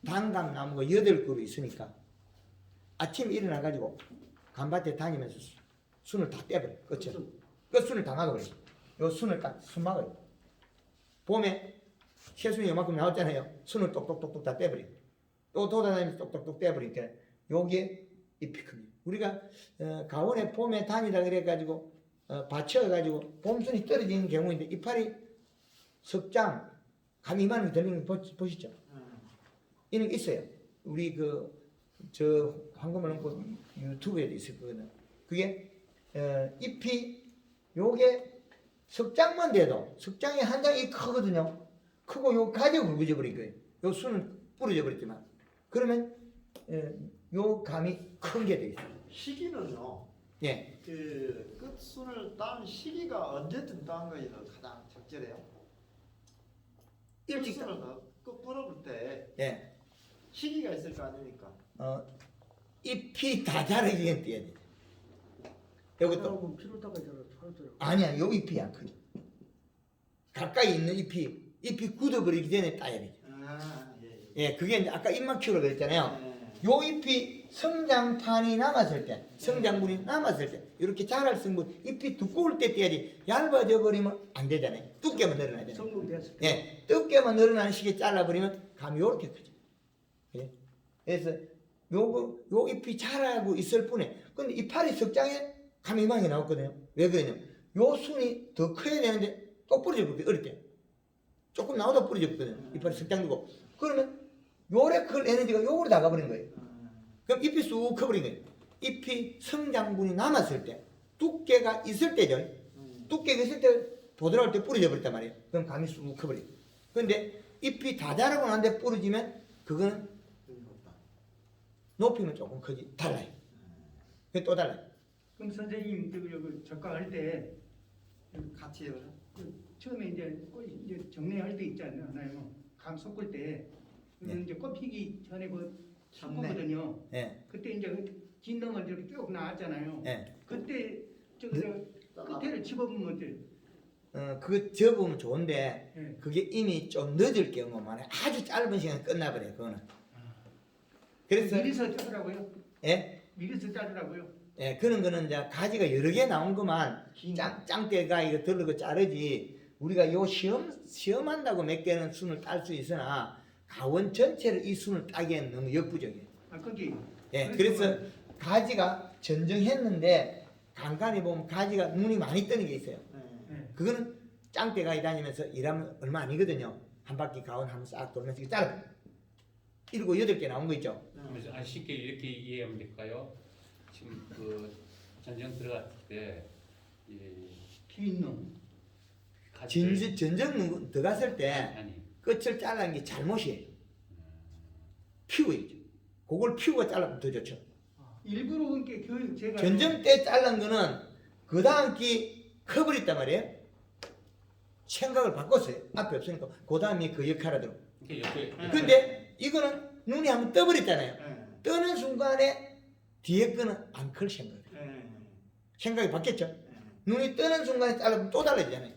단감 나무가 8그루 있으니까 아침에 일어나가지고 감밭에 다니면서 순을 다 떼버려요. 끝을. 끝순을 다 막아버려요. 요 순을 딱 순 막아요. 봄에 새순이 요만큼 나왔잖아요. 순을 똑똑똑똑 다 떼버려요. 또 돌아다니면서 똑똑똑 떼버리니까 요게 잎이 큽니다. 우리가 가온에 봄에 다니다 그래가지고 받쳐가지고 봄순이 떨어지는 경우인데 이파리 석장 감 이만한 게 들리는 거 보시죠. 이런 게 있어요. 우리 저 황금을 넘고 유튜브에도 있을 거거든요. 그게 잎이 요게 석장만 돼도 석장이 한 장이 크거든요. 크고 요 가지가 굵어져 버린 거예요. 요 순은 부러져 버렸지만 그러면 요 감이 큰 게 돼 있어요. 시기는요. 예. 그 끝순을 딴 시기가 언제든 딴 거에 가장 적절해요. 일찍 끝순을 끝 부러볼 때 예. 시기가 있을 거 아닙니까? 잎이 다 자라기엔 띄어야 돼. 요것도 그럼 7월달까지 자라죠. 아니야. 요 잎이 안 크죠. 가까이 있는 잎이 굳어버리기 전에 따야 되죠. 아, 예. 예, 그게 이제 아까 잎만 키우라고 그랬잖아요. 네. 요 잎이 성장판이 남았을 때, 성장분이 남았을 때, 이렇게 자랄 성분, 잎이 두꺼울 때 떼야지 얇아져 버리면 안 되잖아요. 두께만 늘어나야 되잖아요. 성공되었을 때. 예, 두께만 늘어나는 시기에 잘라버리면 감이 요렇게 크죠. 예? 그래서 요 잎이 자라고 있을 뿐에, 근데 이파리 석장에 감이 많이 나왔거든요. 왜 그러냐면, 요 순이 더 커야 되는데, 또 부러져버려, 어릴 때. 조금 나오다 부러졌거든요. 이파리 석장 두고. 그러면, 요래 클 에너지가 요로 나가버린 거예요. 그럼 잎이 쑥 커버린 거예요. 잎이 성장분이 남았을 때, 두께가 있을 때죠. 두께가 있을 때, 도드라올 때 부러져 버렸단 말이에요. 그럼 감이 쑥 커버려요. 근데 잎이 다 자라고 난데 부러지면, 그거는 높이는 조금 크지, 달라요. 그게 또 달라요. 그럼 선생님 그 적과할 때 같이 해보자. 처음에 이제 꽃 이제 정리할 때 있지 않나요? 감 섞을 때 그러면 네. 이제 꽃 피기 전에 그 잡내. 섞거든요. 예, 그때 이제 긴 놈은 이렇게 쭉 나왔잖아요. 예. 그때 저 끝에를 집어보면 어때? 그거 접으면 좋은데, 예. 그게 이미 좀 늦을 경우만 해. 아주 짧은 시간에 끝나버려요, 그거는. 그래서, 미리서 자르라고요? 예? 미리서 자르라고요? 예, 그런 거는 이제 가지가 여러 개 나온 것만 긴 짱대가 이거 들르고 자르지, 우리가 요 시험한다고 몇 개는 순을 딸 수 있으나, 가원 전체를 이 순을 따기에는 너무 역부족이에요. 아 거기. 예, 그래서 가지가 전정했는데, 간간히 보면 가지가 눈이 많이 뜨는 게 있어요. 예. 그거는 짱대가 다니면서 일하면 얼마 아니거든요. 한 바퀴 가원 한번 싹 돌면서 이거 잘라. 7, 8개 나온 거 있죠. 그래서 아주 쉽게 이렇게 이해하면 될까요? 지금 그 전쟁 들어갔을 때 이 긴 놈. 전정 들어갔을 때 아니 끝을 잘라는 게 잘못이에요. 피우야죠. 그걸 피우고 잘라면 더 좋죠. 일부러 그렇게 교육 제가 전정 때 자른 거는 그 다음 기 커버렸단 말이에요. 생각을 바꿨어요. 앞에 없으니까 그 다음이 그 역할을 하도록. 이렇게 옆에 근데 이거는 눈이 한번 떠버렸잖아요. 네. 뜨는 순간에 뒤에 거는 안 클 생각이에요. 생각이 바뀌었죠. 눈이 뜨는 순간에 잘라면 또 달라지잖아요.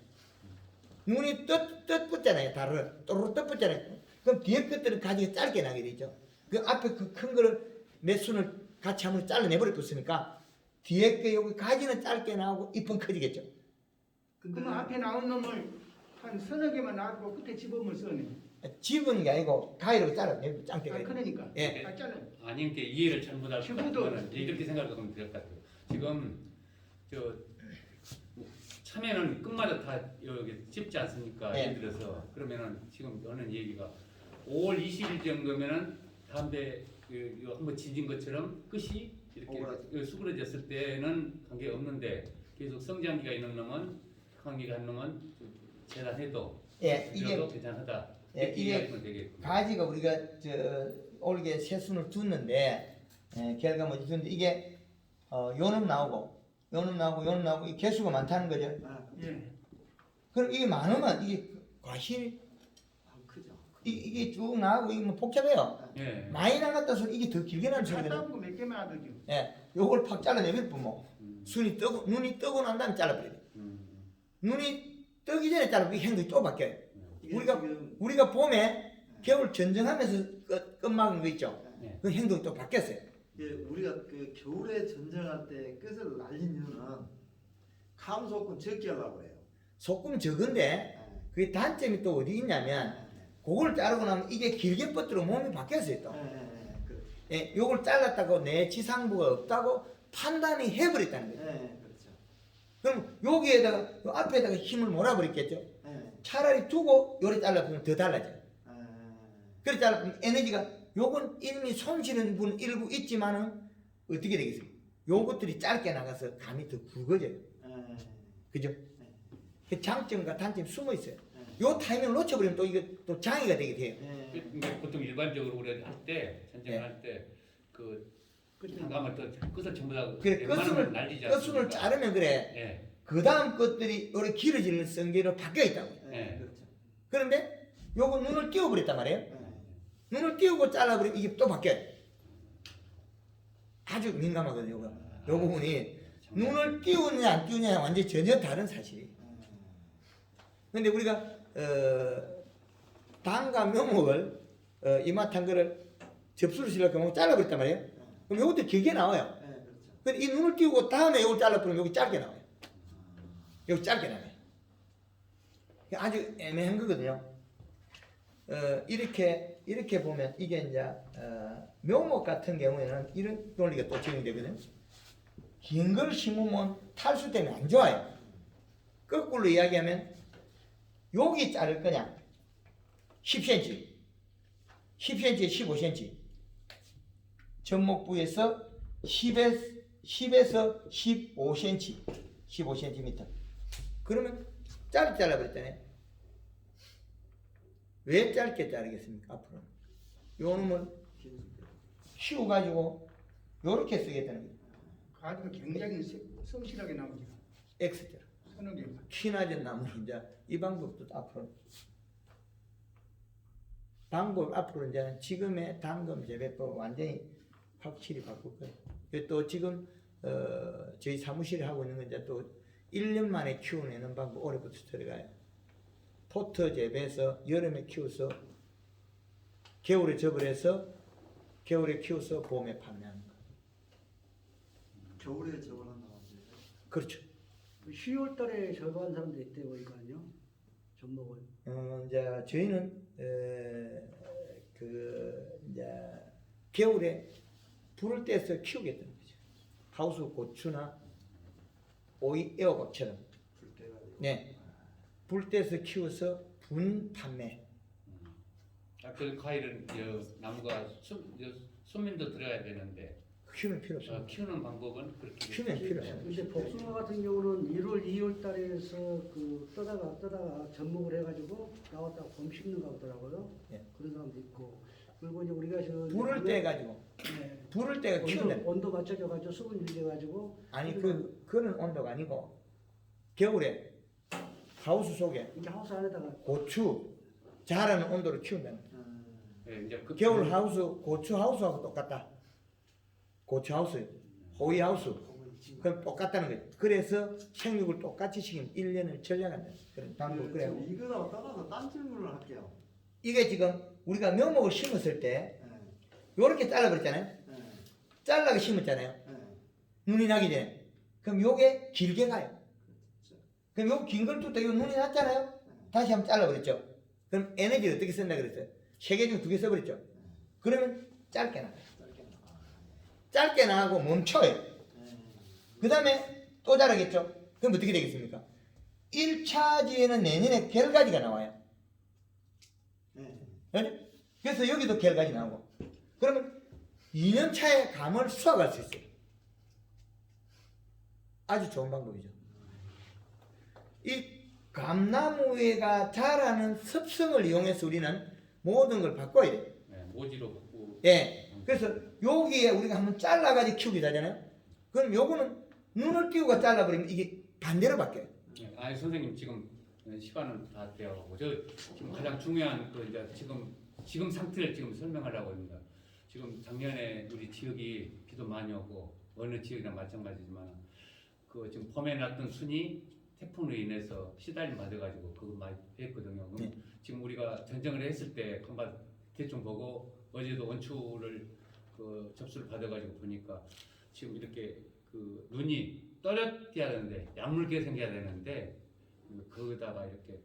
눈이 떴붙잖아요. 달을 또르르 떴붙잖아요. 그럼 뒤에 것들은 가지가 짧게 나게 되죠. 그 앞에 그 큰 거를 몇 순을 같이 한번 잘라내버려 뒀으니까 뒤에 게 여기 가지는 짧게 나오고 잎은 커지겠죠. 그러면 앞에 나온 놈을 한 서너 개만 놔두고 끝에 집어면 써네. 집은 게 아니고 가위로 잘라내고 짱대가. 아 그러니까. 예. 아 잘라. 아니 이렇게 이해를 잘못할 것 지금도- 같으면 이렇게 생각하면 될 것 같아요. 지금 저 참외는 끝마다 다 여기 찝지 않습니까? 네. 예를 들어서 그러면은 지금 하는 얘기가 5월 20일 정도면은 담배 이거 한번 지진 것처럼 끝이 이렇게 수그러졌을 때는 관계 없는데 계속 성장기가 있는 놈은 관계가 한 놈은 재단해도 예, 이게 그래도 괜찮다. 예, 이렇게 이게 이해하시면 되겠고. 가지가 우리가 올게 새 순을 뒀는데 결과물이 뒀는데 이게 요놈 나오고 요놈 나오고 요놈 나오고 이 개수가 많다는 거죠. 예. 그럼 이게 많으면 이게 과실 크죠. 이게 쭉 나오고 이게 뭐 복잡해요. 예. 많이 나갔다 소리 이게 더 길게 나는 갔다 소리거든. 오고 몇 개만 하더죠. 예, 요걸 팍 잘라내버릴 뿐뭐 음. 눈이 뜨고 난 다음에 잘라버려야 돼. 음. 눈이 뜨기 전에 자르면 이 행동이 또 바뀌어요. 이게 우리가 지금 우리가 봄에 겨울 전정하면서 끝막은 거 있죠. 네. 그 행동이 또 바뀌었어요. 이게 우리가 그 겨울에 전쟁할 때 끝을 날린 이유는 감소권 적게 하려고 그래요. 소금 적은데 그게 단점이 또 어디 있냐면 그걸 자르고 나면 이게 길게 뻗들어 몸이 바뀌었어요 또. 그렇죠. 예, 요걸 잘랐다고 내 지상부가 없다고 판단이 해버렸다는 거예요. 그렇죠. 그럼 여기에다가 요 앞에다가 힘을 몰아버렸겠죠. 네. 차라리 두고 요래 잘라보면 더 달라져요. 그래 잘라보면 에너지가 요건 이미 손실은 분 일부 있지만은 어떻게 되겠어요? 요것들이 짧게 나가서 감이 더 굵어져요. 그죠? 그 장점과 단점이 숨어 있어요. 요 타이밍을 놓쳐버리면 또 이게 또 장애가 되게 돼요. 그러니까 보통 일반적으로 우리가 할 때 전쟁을 할 때 그 잠깐만 또 끝을 전부 다 그래 웬만하면 날리지 끝순을 않습니까? 자르면 그래. 예. 그 다음 것들이 요래 길어지는 성계로 바뀌어 있다고. 네. 그렇죠. 그런데 요거 눈을 띄워버렸단 말이에요. 눈을 띄우고 잘라버리면 이게 또 바뀌어요. 아주 민감하거든요. 요거. 요 부분이 눈을 띄우느냐 안 띄우느냐 완전히 전혀 다른 사실이에요. 근데 우리가 당과 묘목을 이마트한 거를 접수를 시려고 하면 잘라버렸단 말이에요. 그럼 이것도 길게 나와요. 네, 그렇죠. 근데 이 눈을 띄우고 다음에 이걸 잘라버리면 여기 짧게 나와요. 여기 짧게 나와요. 아주 애매한 거거든요. 이렇게 보면 이게 이제 묘목 같은 경우에는 이런 논리가 또 적용되거든요. 긴 걸 심으면 탈수 때문에 안 좋아요. 거꾸로 이야기하면 여기 자를 거냐 10cm 10cm에 15cm 전목부에서 10에서 15cm 15cm 그러면 짧게 잘라버렸잖아요. 왜 짧게 자르겠습니까? 앞으로 요 놈을 키워가지고 요렇게 쓰겠다는 거예요. 가지가 굉장히 성실하게 나오죠. X자 서너 개. 키나진 나무는 이제 이 방법도 앞으로 이제 지금의 당금 재배법 완전히 확실히 바꿀 거예요. 또 지금 저희 사무실에 하고 있는 건 이제 또 1년 만에 키워내는 방법 올해부터 들어가요. 포터 재배해서 여름에 키워서 겨울에 접을해서 겨울에 키워서 봄에 판매하는 거. 겨울에 저걸 한다고 하죠. 그렇죠. 10월 달에 절반 사람도 있대요, 보니까요. 전목을. 이제 저희는 이제 겨울에 불을 떼서 키우겠다는 거죠. 하우스 고추나 오이 애호박처럼. 불 때가지고. 네. 불 떼서 키워서 분 판매. 그 과일은 나무가 수면도 들어야 되는데 키우면 필요 없어요. 키우는 방법은 그렇게 키우면 필요 없어요. 근데 복숭아 같은 경우는 1월, 2월 달에서 뜨다가 접목을 해가지고 나왔다가 봄 심는 거 같더라고요. 예. 그런 사람도 있고. 그리고 이제 우리가 불을 떼가지고 네. 불을 떼가 키운다. 온도 맞춰져가지고 수분 유지해가지고. 아니 그는 온도가 아니고 겨울에 하우스 속에 이제 하우스 안에다가 고추 자라는 온도로 키운다는 거예요. 예, 이제 그 겨울 하우스 고추 하우스하고 똑같다. 고추 하우스, 호이 하우스 그럼 똑같다는 거예요. 그래서 생육을 똑같이 시키면 1년을 전략한다. 그런 방법 그래요. 이거하고 떠나서 딴 질문을 할게요. 이게 지금 우리가 묘목을 심었을 때 네. 요렇게 잘라버렸잖아요. 네. 잘라서 심었잖아요. 네. 눈이 나기 전에. 그럼 요게 길게 가요. 그럼 요 긴 걸 tut다 요 눈이 났잖아요. 다시 한번 잘라버렸죠. 그럼 에너지를 어떻게 쓴다 그랬어요? 3개 중 2개 써버렸죠. 그러면 짧게 나가요. 짧게 나가고 멈춰요. 그 다음에 또 자라겠죠. 그럼 어떻게 되겠습니까? 1차지에는 내년에 결가지가 나와요. 그죠? 그래서 여기도 결가지 나오고. 그러면 2년 차에 감을 수확할 수 있어요. 아주 좋은 방법이죠. 이 감나무가 자라는 습성을 이용해서 우리는 모든 걸 바꿔야 돼요. 모지로 바꾸고. 예. 그래서 여기에 우리가 한번 잘라가지고 키우기도 하잖아요. 그럼 요거는 눈을 띄우고 잘라버리면 이게 반대로 바뀌어요. 아니 선생님 지금 시간은 다 되어가고 저 지금 가장 중요한 그 이제 지금 상태를 지금 설명하려고 합니다. 지금 작년에 우리 지역이 비도 많이 오고 어느 지역이나 마찬가지지만 그 지금 봄에 났던 순이 태풍으로 인해서 시달림 받아가지고 그거 많이 했거든요. 그럼 네. 지금 우리가 전쟁을 했을 때 한번 대충 보고 어제도 원추를 그 접수를 받아가지고 보니까 지금 이렇게 그 눈이 떨어뜨려야 되는데 야물게 생겨야 되는데 거기다가 이렇게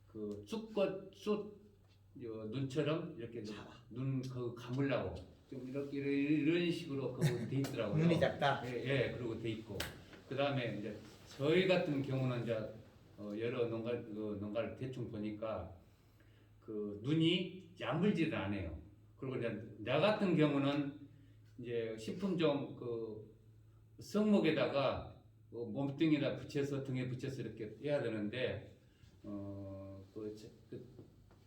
그 쑥 눈처럼 이렇게 눈 그 감으려고 좀 이렇게 이런 식으로 그거 돼 있더라고요. 눈이 작다. 예, 그리고 돼 있고 그 다음에 이제 저희 같은 경우는 이제 여러 농가를 대충 보니까 그 눈이 야물지를 않아요. 그리고 이제 나 같은 경우는 이제 식품종 그 성목에다가 몸뚱이나 붙여서 등에 붙여서 이렇게 해야 되는데 그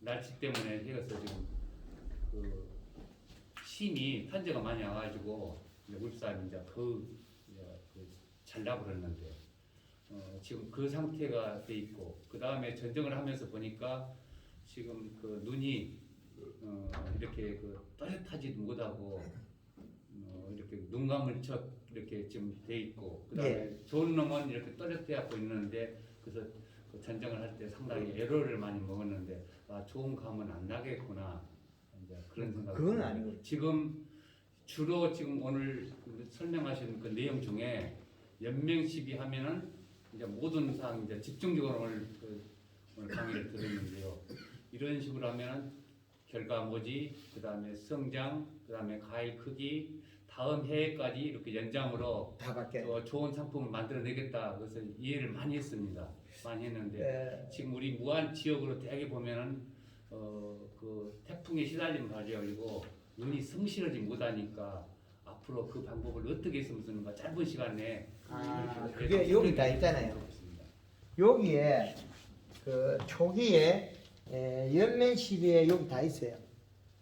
날씨 때문에 해서 지금 그 심이 탄저가 많이 와가지고 이제 울산 이제 잘라 버렸는데 지금 그 상태가 돼 있고 그 다음에 전쟁을 하면서 보니까 지금 그 눈이 이렇게 그 또렷하지도 못하고 이렇게 눈 감을 척 이렇게 지금 돼 있고 그 다음에 좋은 놈은 이렇게 또렷해갖고 있는데 그래서 그 전쟁을 할 때 상당히 에러를 많이 먹었는데 아 좋은 감은 안 나겠구나 이제 그런 생각. 그건 아니고. 지금 주로 지금 오늘 설명하신 그 내용 중에 연명 시비 하면은 이제 모든 사항 이제 집중적으로 오늘 강의를 들었는데요. 이런 식으로 하면은 결과모지, 그 다음에 성장, 그 다음에 과일 크기, 다음 해까지 이렇게 연장으로 다 바뀌어요. 또 좋은 상품을 만들어내겠다. 그래서 이해를 많이 했습니다. 많이 했는데 예. 지금 우리 무안 지역으로 대개 보면은 그 태풍에 시달림 가지고 눈이 성실하지 못하니까 앞으로 그 방법을 어떻게 했으면 쓰는가 짧은 시간에 그게 여기 다 있잖아요. 여기에 그 초기에 연면 시비에 여기 다 있어요.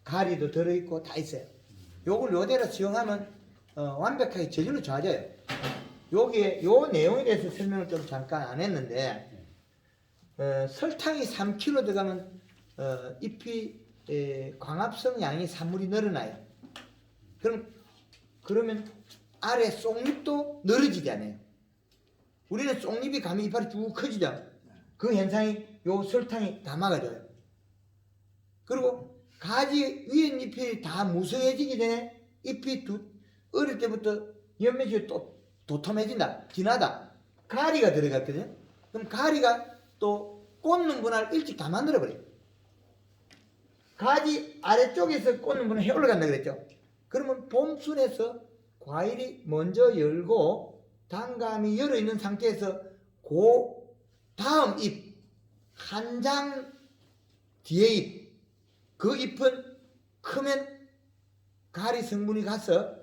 가리도 들어있고 다 있어요. 요걸 요대로 수용하면 완벽하게 저절로 좋아져요. 여기에 요 내용에 대해서 설명을 좀 잠깐 안 했는데 설탕이 3kg 들어가면 잎이 광합성 양이 산물이 늘어나요. 그러면 아래 쏙잎도 늘어지지 않아요. 우리는 쏙잎이 가면 이파리 쭉 커지잖아. 그 현상이 요 설탕이 다 막아줘요. 그리고 가지 위에 잎이 다 무성해지기 전에 잎이 어릴 때부터 연면식이 또 도톰해진다. 진하다. 가리가 들어갔거든요. 그럼 가리가 또 꽂는 분할 일찍 다 만들어버려요. 가지 아래쪽에서 꽂는 분은 해올라간다 그랬죠. 그러면 봄순에서 과일이 먼저 열고 단감이 열어있는 상태에서 그 다음 잎 한 장 뒤에 잎 그 잎은 크면 가리 성분이 가서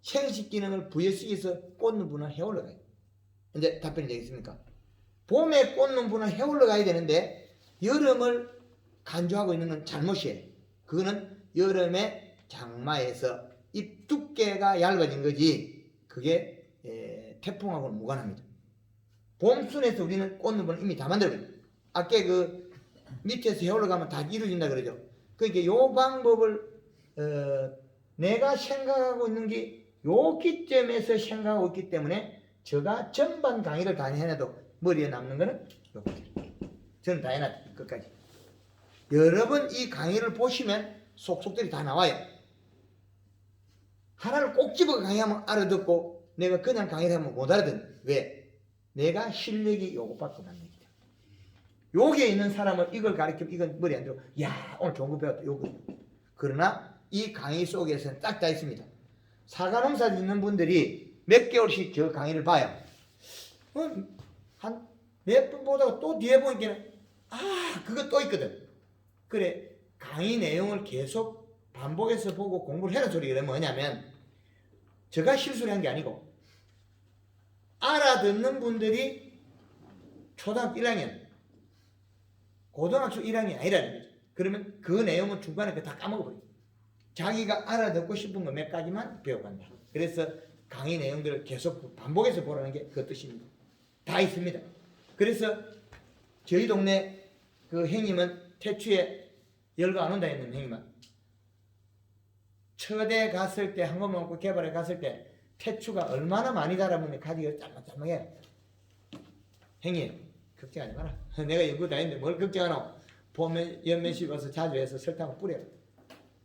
생식 기능을 부여시켜서 꽂는 분은 해올라가요. 이제 답변이 되겠습니까? 봄에 꽂는 분은 해올라가야 되는데 여름을 간주하고 있는 건 잘못이에요. 그거는 여름에 장마에서 잎 두께가 얇아진 거지 그게 태풍하고는 무관합니다. 봄순에서 우리는 꽂는 분은 이미 다 만들어버려요. 아까 그 밑에서 해올라가면 다 이루어진다 그러죠. 그러니까 요 방법을 내가 생각하고 있는 게 요 기점에서 생각하고 있기 때문에 제가 전반 강의를 다 해놔도 머리에 남는 거는 요거죠. 저는 다 해놨다 끝까지. 여러 번 이 강의를 보시면 속속들이 다 나와요. 하나를 꼭 집어 강의하면 알아듣고 내가 그냥 강의를 하면 못 알아듣는. 왜? 내가 실력이 요것밖에 없는 얘기죠. 여기에 있는 사람은 이걸 가르치면 이건 머리에 안 들어. 야 오늘 좋은 거 배웠다. 요거. 그러나 이 강의 속에서는 딱 다 있습니다. 사과농사 짓는 분들이 몇 개월씩 저 강의를 봐요. 한 몇 번 보다가 또 뒤에 보니까 그거 또 있거든. 그래 강의 내용을 계속 반복해서 보고 공부를 해라 소리가 뭐냐면 제가 실수를 한 게 아니고 알아듣는 분들이 초등학교 1학년 고등학교 1학년이 아니라는 거죠. 그러면 그 내용은 중간에 다 까먹어버려요. 자기가 알아듣고 싶은 거 몇 가지만 배워간다. 그래서 강의 내용들을 계속 반복해서 보라는 게 그 뜻입니다. 다 있습니다. 그래서 저희 동네 그 형님은 태추에 열거 안 온다 했는 형님은 처대 갔을 때 한번 먹고 개발에 갔을 때 태추가 얼마나 많이 자라면 가지가 짤막짤막해요. 형님 걱정하지 마라. 내가 연구 다 했는데 뭘 걱정하노. 봄에 연면식 와서 자주 해서 설탕을 뿌려.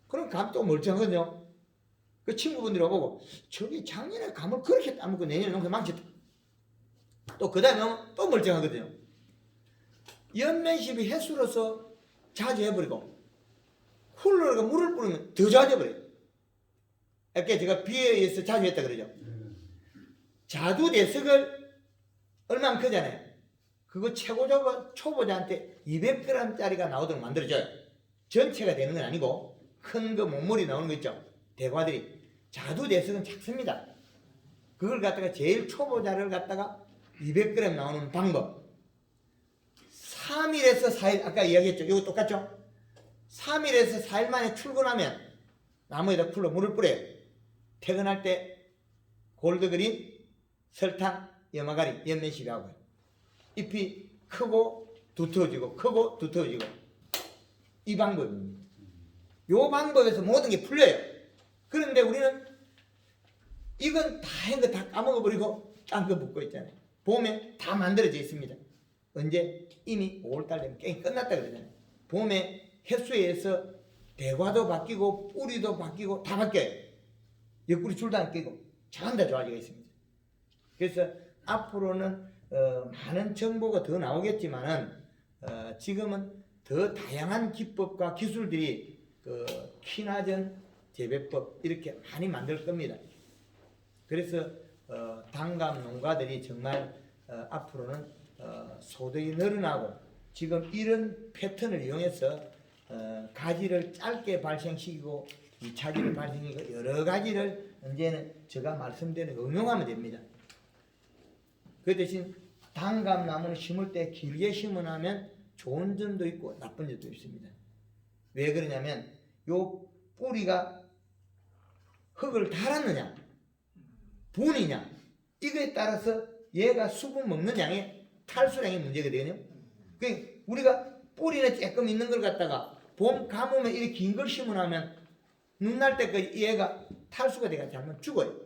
그럼 감 또 멀쩡하거든요. 그 친구분들이 와보고 저기 작년에 감을 그렇게 따먹고 내년에 농사 망쳤다. 또 그 다음에 오면 또 멀쩡하거든요. 연면식이 햇수로서 자주 해버리고 쿨러가 물을 뿌리면 더 좋아져버려요. 아까 제가 비에 의해서 자주 했다 그러죠. 자두 대석을 얼마나 크잖아요. 그거 최고 초보자한테 200g짜리가 나오도록 만들어줘요. 전체가 되는 건 아니고 큰 거 몸무리 나오는 거 있죠. 대과들이 자두 대석은 작습니다. 그걸 갖다가 제일 초보자를 갖다가 200g 나오는 방법 3일에서 4일 아까 이야기했죠. 이거 똑같죠. 3일에서 4일 만에 출근하면 나무에다 풀로 물을 뿌려요. 퇴근할 때 골드그린, 설탕, 염화가리, 연면시비 하고요. 잎이 크고 두터워지고 크고 두터워지고 이 방법입니다. 이 방법에서 모든 게 풀려요. 그런데 우리는 이건 다 한 거 다 까먹어버리고 딴 거 묻고 있잖아요. 봄에 다 만들어져 있습니다. 언제? 이미 5월달 되면 게임 끝났다 그러잖아요. 봄에 햇수에서 대과도 바뀌고 뿌리도 바뀌고 다 바뀌어요. 옆구리 줄도 안 끼고 전부 다 좋아지고 있습니다. 그래서 앞으로는 많은 정보가 더 나오겠지만은 지금은 더 다양한 기법과 기술들이 그 키나전 재배법 이렇게 많이 만들 겁니다. 그래서 단감 농가들이 정말 앞으로는 소득이 늘어나고 지금 이런 패턴을 이용해서 가지를 짧게 발생시키고 2차지를 발생시키고 여러 가지를 이제는 제가 말씀드린 응용하면 됩니다. 그 대신 단감나무를 심을 때 길게 심으면 좋은 점도 있고 나쁜 점도 있습니다. 왜 그러냐면 요 뿌리가 흙을 달았느냐 분이냐 이거에 따라서 얘가 수분 먹는 양의 탈수량이 문제가 되거든요. 그러니까 우리가 뿌리는 조금 있는 걸 갖다가 봄 가뭄에 이렇게 긴 걸 심으면 눈 날 때까지 얘가 탈수가 돼가 잘못 죽어요.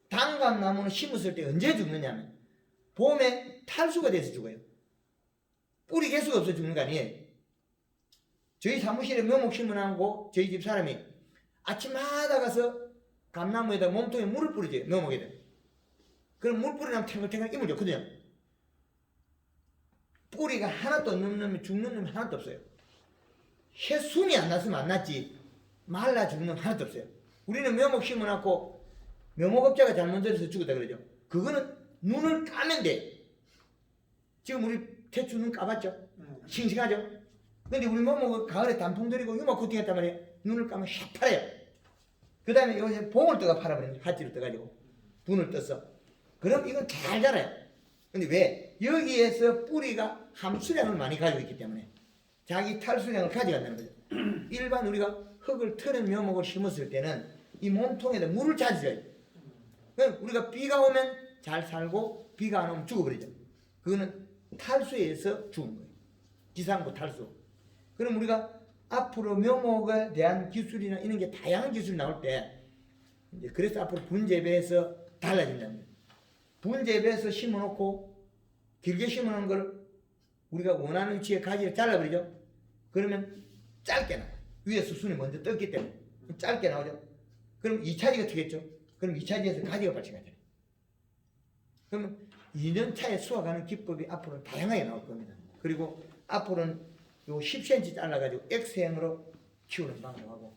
단감나무는 심었을 때 언제 죽느냐면 봄에 탈수가 돼서 죽어요. 뿌리 개수가 없어 죽는 거 아니에요. 저희 사무실에 묘목 심어놓고 저희 집 사람이 아침마다 가서 감나무에다 몸통에 물을 뿌리죠. 묘목에다. 그럼 물 뿌리면 탱글탱글 이물 좋거든요. 뿌리가 하나도 없는 놈이 죽는 놈이 하나도 없어요. 해순이 안 났으면 안 났지 말라 죽는 놈 하나도 없어요. 우리는 묘목 심어놓고 묘목업자가 잘못 들어서 죽었다 그러죠. 그거는 눈을 까면 돼. 지금 우리 태초 눈 까봤죠? 싱싱하죠? 근데 우리 묘목은 가을에 단풍 들이고 유막 코팅 했단 말이에요. 눈을 까면 새파래요. 그 다음에 요새 봉을 떠가 팔아버립니다. 핫지로 떠가지고 분을 떠서. 그럼 이건 잘 자라요. 근데 왜? 여기에서 뿌리가 함수량을 많이 가지고 있기 때문에 자기 탈수량을 가져간다는 거죠. 일반 우리가 흙을 트는 묘목을 심었을 때는 이 몸통에다 물을 자주 줘요. 그럼 우리가 비가 오면 잘 살고 비가 안 오면 죽어버리죠. 그거는 탈수에서 죽은 거예요. 기상부 탈수. 그럼 우리가 앞으로 묘목에 대한 기술이나 이런 게 다양한 기술이 나올 때 이제 그래서 앞으로 분재배에서 달라진다는 거예요. 분재배에서 심어놓고 길게 심어놓은 걸 우리가 원하는 위치에 가지를 잘라버리죠. 그러면 짧게 나와요. 위에서 순이 먼저 떴기 때문에 짧게 나오죠. 그럼 2차지가 되겠죠. 그럼 2차지에서 가지가 발생하잖아요. 그러면 2년 차에 수확하는 기법이 앞으로는 다양하게 나올 겁니다. 그리고 앞으로는 요 10cm 잘라가지고 X형으로 키우는 방법하고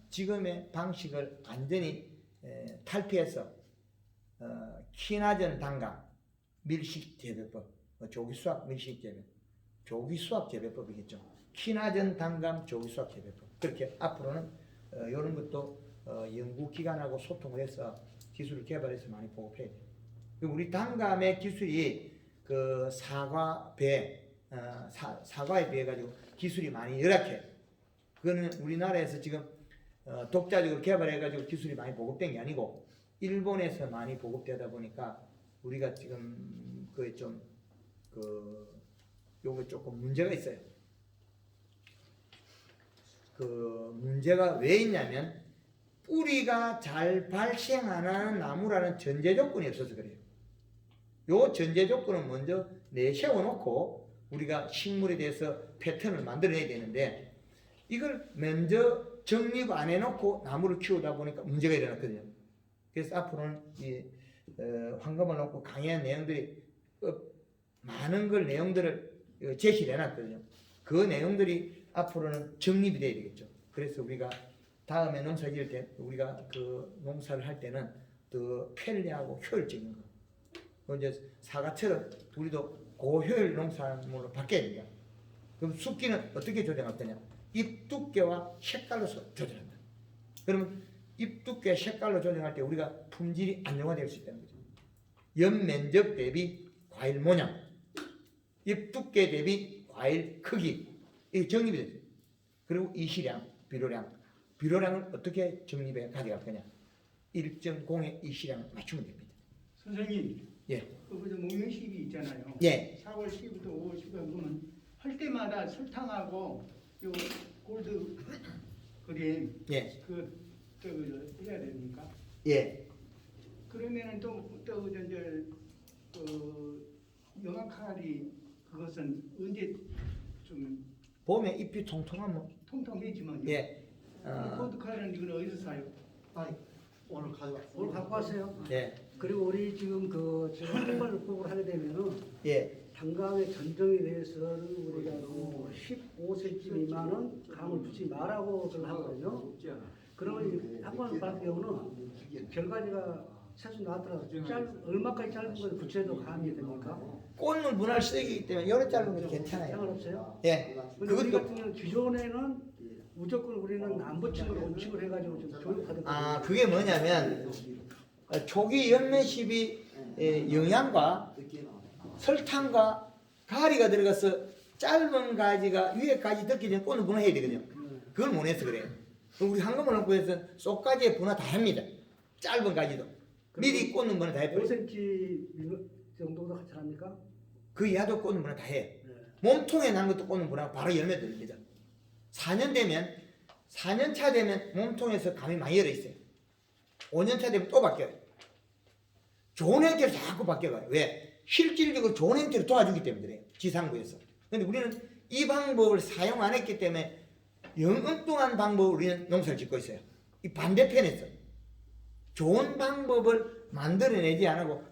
지금의 방식을 완전히 탈피해서 키나전 단감 밀식 재배법 조기 수확 밀식 재배 조기 수확 재배법이겠죠. 키나전 단감 조기 수확 재배법 그렇게 앞으로는 이런 것도 연구기관하고 소통을 해서 기술을 개발해서 많이 보급해야 돼요. 우리 단감의 기술이 그 사과에 비해 가지고 기술이 많이 열악해요. 그거는 우리나라에서 지금 독자적으로 개발해 가지고 기술이 많이 보급된 게 아니고 일본에서 많이 보급되다 보니까 우리가 지금 그게 좀 요게 조금 문제가 있어요. 그 문제가 왜 있냐면 뿌리가 잘 발생 안 하는 나무라는 전제 조건이 없어서 그래요. 요 전제 조건은 먼저 내세워놓고 우리가 식물에 대해서 패턴을 만들어내야 되는데 이걸 먼저 정립 안 해놓고 나무를 키우다 보니까 문제가 일어났거든요. 그래서 앞으로는 이 황금을 놓고 강의한 내용들이 많은 걸 내용들을 제시를 해놨거든요. 그 내용들이 앞으로는 정립이 돼야 되겠죠. 그래서 우리가 다음에 농사 지을 때 우리가 그 농사를 할 때는 더 편리하고 효율적인 거. 이제 사과처럼 우리도 고효율 농산물로 바뀌어야 됩니다. 그럼 숫기는 어떻게 조정할 거냐? 잎 두께와 색깔로서 조절한다. 그러면 잎 두께, 색깔로 조정할 때 우리가 품질이 안정화될 수 있다는 거죠. 연 면적 대비 과일 모양, 잎 두께 대비 과일 크기 이게 정립이 됐어요. 그리고 이시량, 비료량을 어떻게 정립해 가져갈 거냐? 일정 공의 이시량을 맞추면 됩니다. 선생님, 예. 그저 목명식이 있잖아요. 예. 4월 10일부터 5월 10일 그러면 할 때마다 설탕하고 요 골드 그린 예. 저 해야 됩니까? 예. 그러면은 또 이제 영양칼이 그것은 언제 좀 봄에 잎이 통통하면 통통해지만요. 예. 콘드 칼은 이건 어디서 사요? 아니 오늘 가져왔어요. 오늘 갖고 왔어요. 예. 그리고 우리 지금 그 지금 생활복을 하게 되면은 예. 단감의 전정에 대해서는 우리가 15cm 미만은 감을 붙이지 말라고 그걸 하거든요. 그러면 한번 받을 경우는 결과지가 사실 나왔더라도 얼마까지 짧은 걸 붙여도 감이 됩니까? 꽂는 분할 쓰기 때문에 여러 짧은 것도 괜찮아요. 상관없어요? 예. 근데 우리 그것도 같은 경우는 기존에는 무조건 우리는 안 붙인 걸 원칙을 해가지고 좀 교육하던 그게 뭐냐면 조기 연매십이 영양과 설탕과 가리가 들어가서 짧은 가지가 위에 가지 듣기 전에 꽂는 분할 해야 되거든요. 그걸 못 해서 그래요. 우리 한국문학부에서 쏙가지의 분할 다 합니다. 짧은 가지도 미리 꽂는 분할 다 해버려요. 5cm 정도도 같이 합니까? 그 이하도 꽂는 분할 다 해요. 네. 몸통에 난 것도 꽂는 분할 바로 열매 들립니다. 4년 차 되면 몸통에서 감이 많이 열어 있어요. 5년 차 되면 또 바뀌어요. 좋은 형태로 자꾸 바뀌어가요. 왜? 실질적으로 좋은 형태로 도와주기 때문에 그래요. 지상부에서. 근데 우리는 이 방법을 사용 안 했기 때문에 엉뚱한 방법으로 우리는 농사를 짓고 있어요. 이 반대편에서 좋은 방법을 만들어내지 않고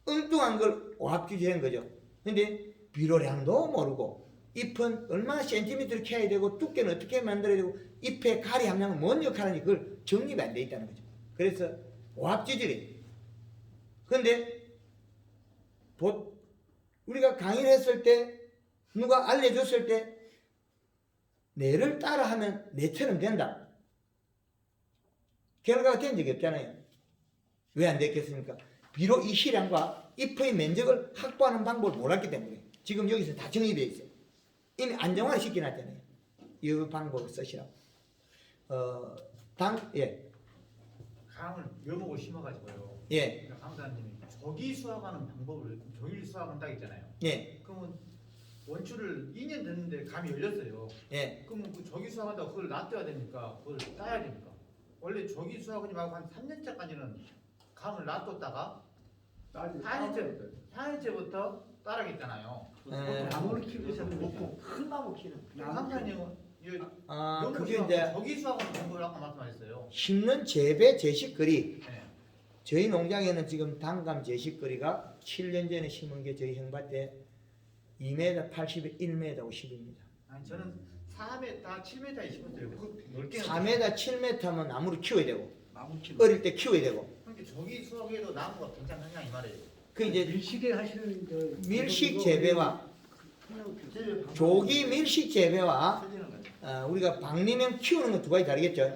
엉뚱한 걸 오합지졸한 거죠. 근데 비료량도 모르고 잎은 얼마나 센티미터를 캐야 되고 두께는 어떻게 만들어야 되고 잎의 가리 함량은 뭔 역할을 하는지 그걸 정립이 안 돼 있다는 거죠. 그래서 오합지졸이에요. 근데 우리가 강의를 했을 때 누가 알려줬을 때 내를 따라하면 내처럼 된다. 결과가 된 적이 없잖아요. 왜 안 됐겠습니까? 비록 이 시량과 잎의 면적을 확보하는 방법을 몰랐기 때문에 지금 여기서 다 정리되어 있어요. 이미 안정화 시켜놨잖아요. 이 방법을 쓰시라고. 예. 감을 묘목을 심어가지고요. 예. 그러니까 강사님이 조기 수확하는 방법을 조기 수확한다 했잖아요. 예. 그러면 원추를 2년 됐는데 감이 열렸어요. 예. 그러면 그 조기 수확한다고 그걸 놔둬야 됩니까? 그걸 따야 됩니까? 원래 조기 수확하지 말고 한 3년째까지는 감을 놔뒀다가 4년째부터 따라겠잖아요. 나무를 키우기 시작하면 큰 나무 키는. 강사님은 그게 이제 조기 수확하는 방법을 아까 말씀하셨어요. 심는 재배 제식거리. 네. 저희 농장에는 지금 단감 제식거리가 7년 전에 심은 게 저희 형밭에 2m 80에 1m 50입니다. 아니 저는 4m, 7m에 심었어요. 그 넓게 4m 7m면 나무를 키워야 되고 나무 키는. 어릴 때 키워야 되고 그러니까 조기 수확해도 나무가 괜찮느냐 이 말이에요. 그 이제 밀식에 하시는 밀식 재배와 조기 밀식 재배와 우리가 박리면 키우는 건 두 가지 다르겠죠.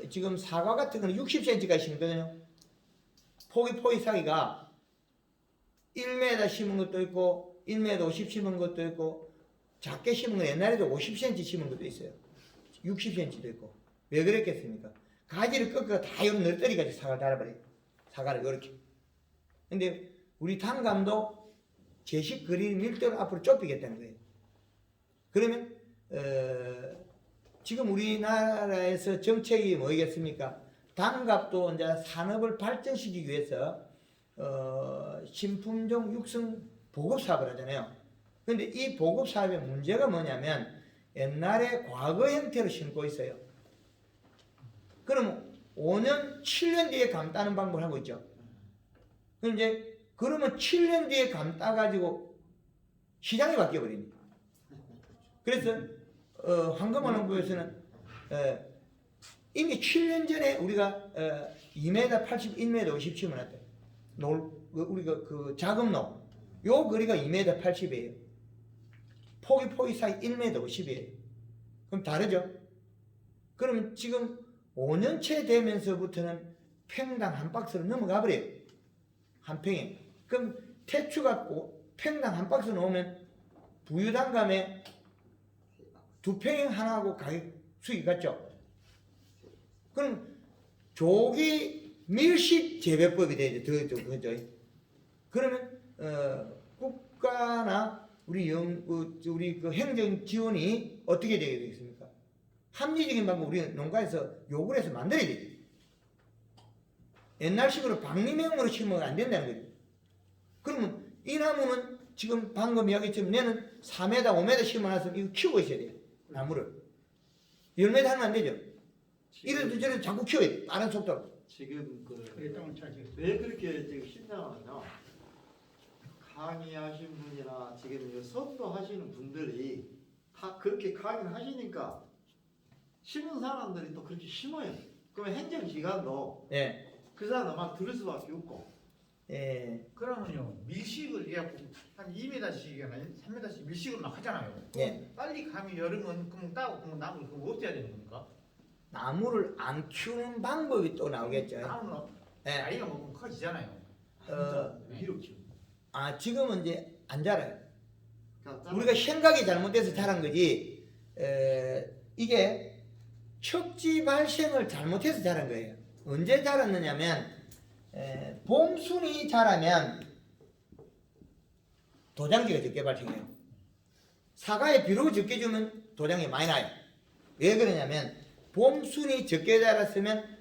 지금 사과 같은 거는 60cm까지 심거든요. 포기 사기가 1m 심은 것도 있고 1m 50 심은 것도 있고 작게 심은 건 옛날에도 50cm 심은 것도 있어요. 60cm도 있고. 왜 그랬겠습니까? 가지를 꺾어서 다 이런 널ጠ리까지 사과를 달아버려요. 사과를 이렇게. 근데 우리 단감도 제식 거리 밀도를 앞으로 좁히겠다는 거예요. 그러면 지금 우리나라에서 정책이 뭐겠습니까? 단갑도 이제 산업을 발전시키기 위해서 신품종 육성 보급 사업을 하잖아요. 근데 이 보급 사업의 문제가 뭐냐면 옛날에 과거 형태로 심고 있어요. 그러면 5년, 7년 뒤에 감 따는 방법을 하고 있죠. 이제 그러면 7년 뒤에 감 따가지고 시장이 바뀌어버립니다. 그래서 황금원농부에서는 이미 7년 전에 우리가 2m 80, 1m 50 심어놨대. 우리가 그 자금농 요 거리가 2m 80이에요. 포기 사이 1m 50이에요. 그럼 다르죠? 그러면 지금 5년째 되면서부터는 평당 한 박스로 넘어가 버려요. 한 평에. 그럼 태추 갖고 평당 한 박스 놓으면 부유단감에 2평 하나하고 가격 수익이 같죠? 그럼 조기 밀식 재배법이 되죠. 그죠? 그러면 국가나 우리 그 행정 지원이 어떻게 되게 되겠습니까? 합리적인 방법 우리 농가에서 요구를 해서 만들어야 되죠. 옛날식으로 박리명으로 심으면 안 된다는 거죠. 그러면 이 나무는 지금 방금 이야기했지만 얘는 4m, 5m 심어놨으면 이거 키우고 있어야 돼요. 나무를. 열매 달면 안 되죠. 이래도 저래도 자꾸 키워야 돼. 빠른 속도로. 지금 그래 땅을 차지. 왜 그렇게 지금 신장하냐? 강의하신 분이나 지금 이 수업도 하시는 분들이 다 그렇게 강의하시니까 심은 사람들이 또 그렇게 심어요. 그러면 행정기관도 예. 그 사람만 들을 수밖에 없고. 예. 그러면요 밀식을 해갖고 한 2m씩이나 3m씩 밀식을 막 하잖아요. 예. 빨리 감이 여름은 그럼 따고 그럼 나무를 그럼 없애야 되는 겁니까? 나무를 안 키우는 방법이 또 나오겠죠. 나무는 예. 나이가 먹으면 커지잖아요. 위로 키워. 지금은 이제 안 자라요. 그러니까 우리가 생각이 잘못돼서 자란 거지. 이게 척지 발생을 잘못해서 자란 거예요. 언제 자랐느냐면 봄순이 자라면 도장지가 적게 발생해요. 사과에 비료 적게 주면 도장이 많이 나요. 왜 그러냐면 봄순이 적게 자랐으면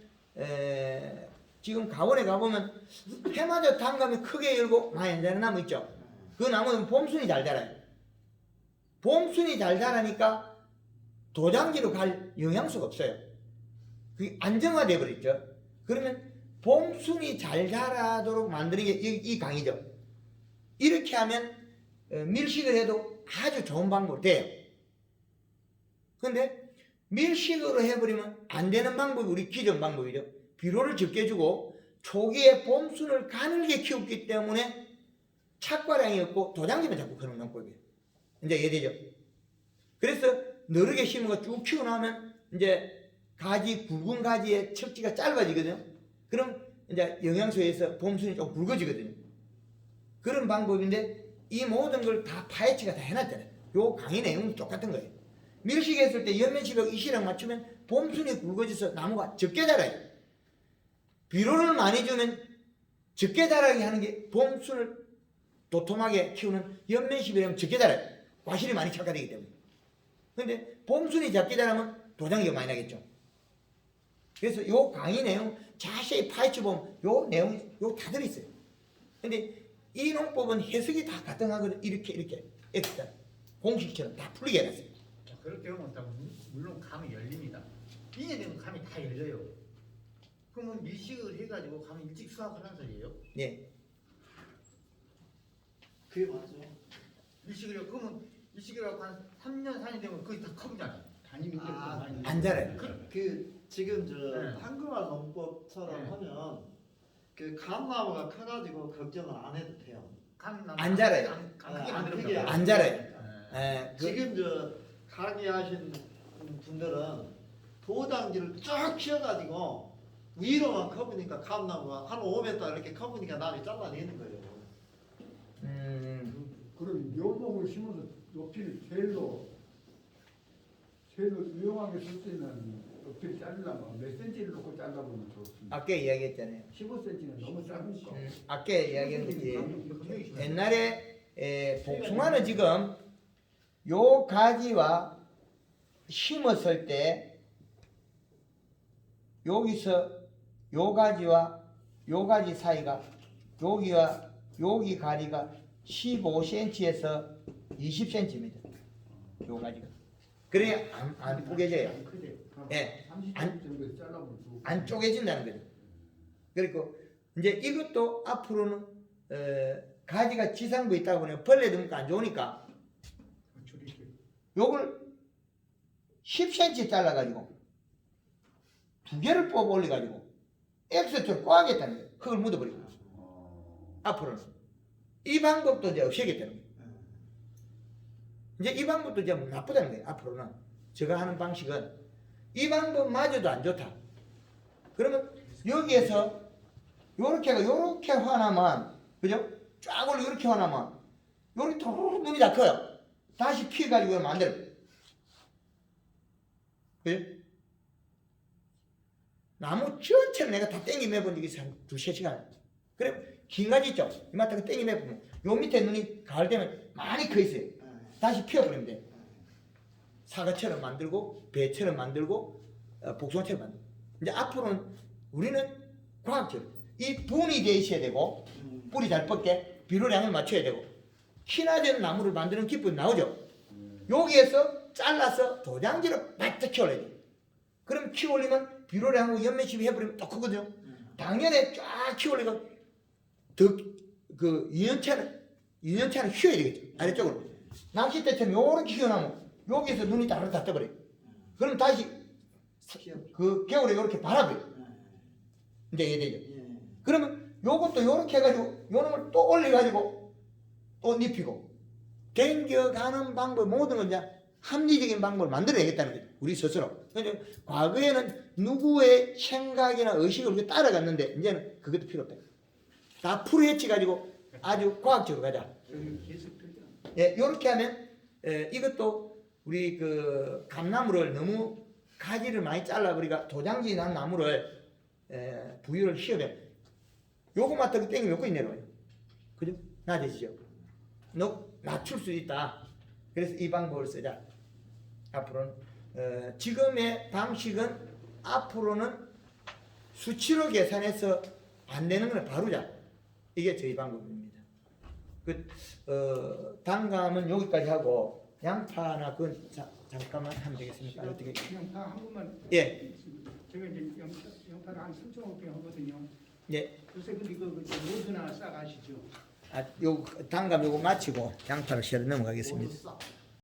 지금 가원에 가보면 해마다 단감이 크게 열고 많이 안 자라는 나무 있죠. 그 나무는 봄순이 잘 자라요. 봄순이 잘 자라니까 도장지로 갈 영양소가 없어요. 그게 안정화돼 버렸죠. 그러면 봄순이 잘 자라도록 만드는 게 이 강의죠. 이렇게 하면 밀식을 해도 아주 좋은 방법이 돼요. 근데 밀식으로 해버리면 안 되는 방법이 우리 기존 방법이죠. 비료를 적게 주고 초기에 봄순을 가늘게 키웠기 때문에 착과량이 없고 도장지만 자꾸 크는 방법이에요. 이제 이해되죠? 그래서 너르게 심은 거 쭉 키워나면 이제 가지, 굵은 가지의 척지가 짧아지거든요. 그럼 이제 영양소에서 봄순이 좀 굵어지거든요. 그런 방법인데 이 모든 걸 다 파헤치가 다 해놨잖아요. 요 강의 내용은 똑같은 거예요. 밀식했을 때 연면시력 이시랑 맞추면 봄순이 굵어져서 나무가 적게 자라요. 비료를 많이 주면 적게 자라게 하는 게 봄순을 도톰하게 키우는 연면시비라면 적게 자라요. 과실이 많이 첨가되기 때문에. 근데 봄순이 작게 자라면 도장기가 많이 나겠죠. 그래서 요 강의 내용 자세히 파헤쳐 보면 요 내용이 요 다 들어있어요. 근데 이 농법은 해석이 다 가능하거든. 이렇게 엑스다 공식처럼 다 풀리게 해놨어요. 자, 그렇게 하면 물론 감이 열립니다. 2년 되면 감이 다 열려요. 그러면 밀식을 해가지고 감이 일찍 수확하는 소리예요? 네. 그게 맞죠. 밀식을 해요. 그러면 밀식이라고 한 3년 4년 되면 거의 다 커지잖아요. 단임이 안 자라요. 지금 저 네. 한금화 농법처럼 네. 하면 그 감나무가 커가지고 걱정을 안 해도 돼요. 안 자라요. 안 크게 들어가요. 안 자라요. 네. 지금 저 강의하신 분들은 도장지를 쭉 키워가지고 위로만 커보니까 감나무가 한 5m 이렇게 커보니까 나를 잘라내는 거예요. 그럼 묘목을 심어서 높이를 제일로 유용하게 쓸 수 있는 높이를 자르려면 몇 센치를 놓고 잘라보면 좋습니다. 아까 이야기했잖아요. 15cm는 너무 작으니까. 아까 이야기한 거지. 옛날에 복숭아는 지금 요 가지와 심었을 때 여기서 요 가지와 요 가지 사이가 여기와 여기 가지가 15cm에서 20cm입니다. 요 가지가. 그래야 안 뿌개져요. 예. 30cm 정도에서 잘라보면 좋고. 안 쪼개진다는 거죠. 그리고 이제 이것도 앞으로는 가지가 지상부에 있다 보니 벌레도 먹고 안 좋으니까 요걸 10cm 잘라가지고 두 개를 뽑아 올려가지고 엑스처럼 꽈겠다는 거예요. 흙을 묻어버리고. 앞으로는 이 방법도 이제 없애겠다는 거예요. 이제 이 방법도 이제 나쁘다는 거예요. 앞으로는 제가 하는 방식은 이 방법마저도 안 좋다. 그러면 여기에서 요렇게 화나면, 그죠? 쫙 올려 이렇게 화나면 요렇게 톡 눈이 다 커요. 다시 피해가지고 만들어. 그죠? 나무 전체를 내가 다 땡기 매본 적이 있어요. 한 2-3시간. 그래, 긴 가지 있죠? 이마트가 땡기 매보면 요 밑에 눈이 가을 되면 많이 커 있어요. 다시 피워버리면 돼. 사과처럼 만들고 배처럼 만들고 복숭아처럼 만들고. 이제 앞으로는 우리는 과학적으로 이 분이 돼 있어야 되고 뿌리 잘 뻗게 비료량을 맞춰야 되고 키나전 나무를 만드는 기법이 나오죠. 여기에서 잘라서 도장지로 바짝 키워야 돼. 그럼 키 올리면 비료를 하고 연매시비 해버리면 또 크거든요. 당연히 쫙 키 올리고 더그 2년차는 휘어야 되겠죠. 아래쪽으로. 낚싯대처럼 요렇게 휘어나면 여기서 눈이 따로 다 떠버려요. 그럼 다시 그 겨울에 이렇게 바라버려. 이제 이해되죠? 그러면 요것도 요렇게 해가지고 요놈을 또 올려가지고 또 눕히고 댕겨가는 방법 모든 건 이제 합리적인 방법을 만들어내겠다는 거죠. 우리 스스로. 그러니까 과거에는 누구의 생각이나 의식을 우리가 따라갔는데 이제는 그것도 필요 없다. 다 풀어헤쳐가지고 아주 과학적으로 가자. 예, 요렇게 하면 이것도 우리 그 감나무를 너무 가지를 많이 잘라버리니까 도장지 난 나무를 부유를 휘어내. 요거만 더 땡기면 여기까지 내려와요. 그죠? 나아지죠? 낮출 수 있다. 그래서 이 방법을 쓰자. 앞으로는 지금의 방식은 앞으로는 수치로 계산해서 안 되는 걸 바로자. 이게 저희 방법입니다. 단감은 여기까지 하고 양파나 그건 잠깐만 하면 되겠습니까? 어떻게? 양파 한 번만. 예. 제가 이제 양파를 한 3,500개 하거든요. 예. 요새 근데 이거 모드나 싸가시죠? 요 단감 요거 마치고 양파를 실어 넘어가겠습니다. 모두 싸.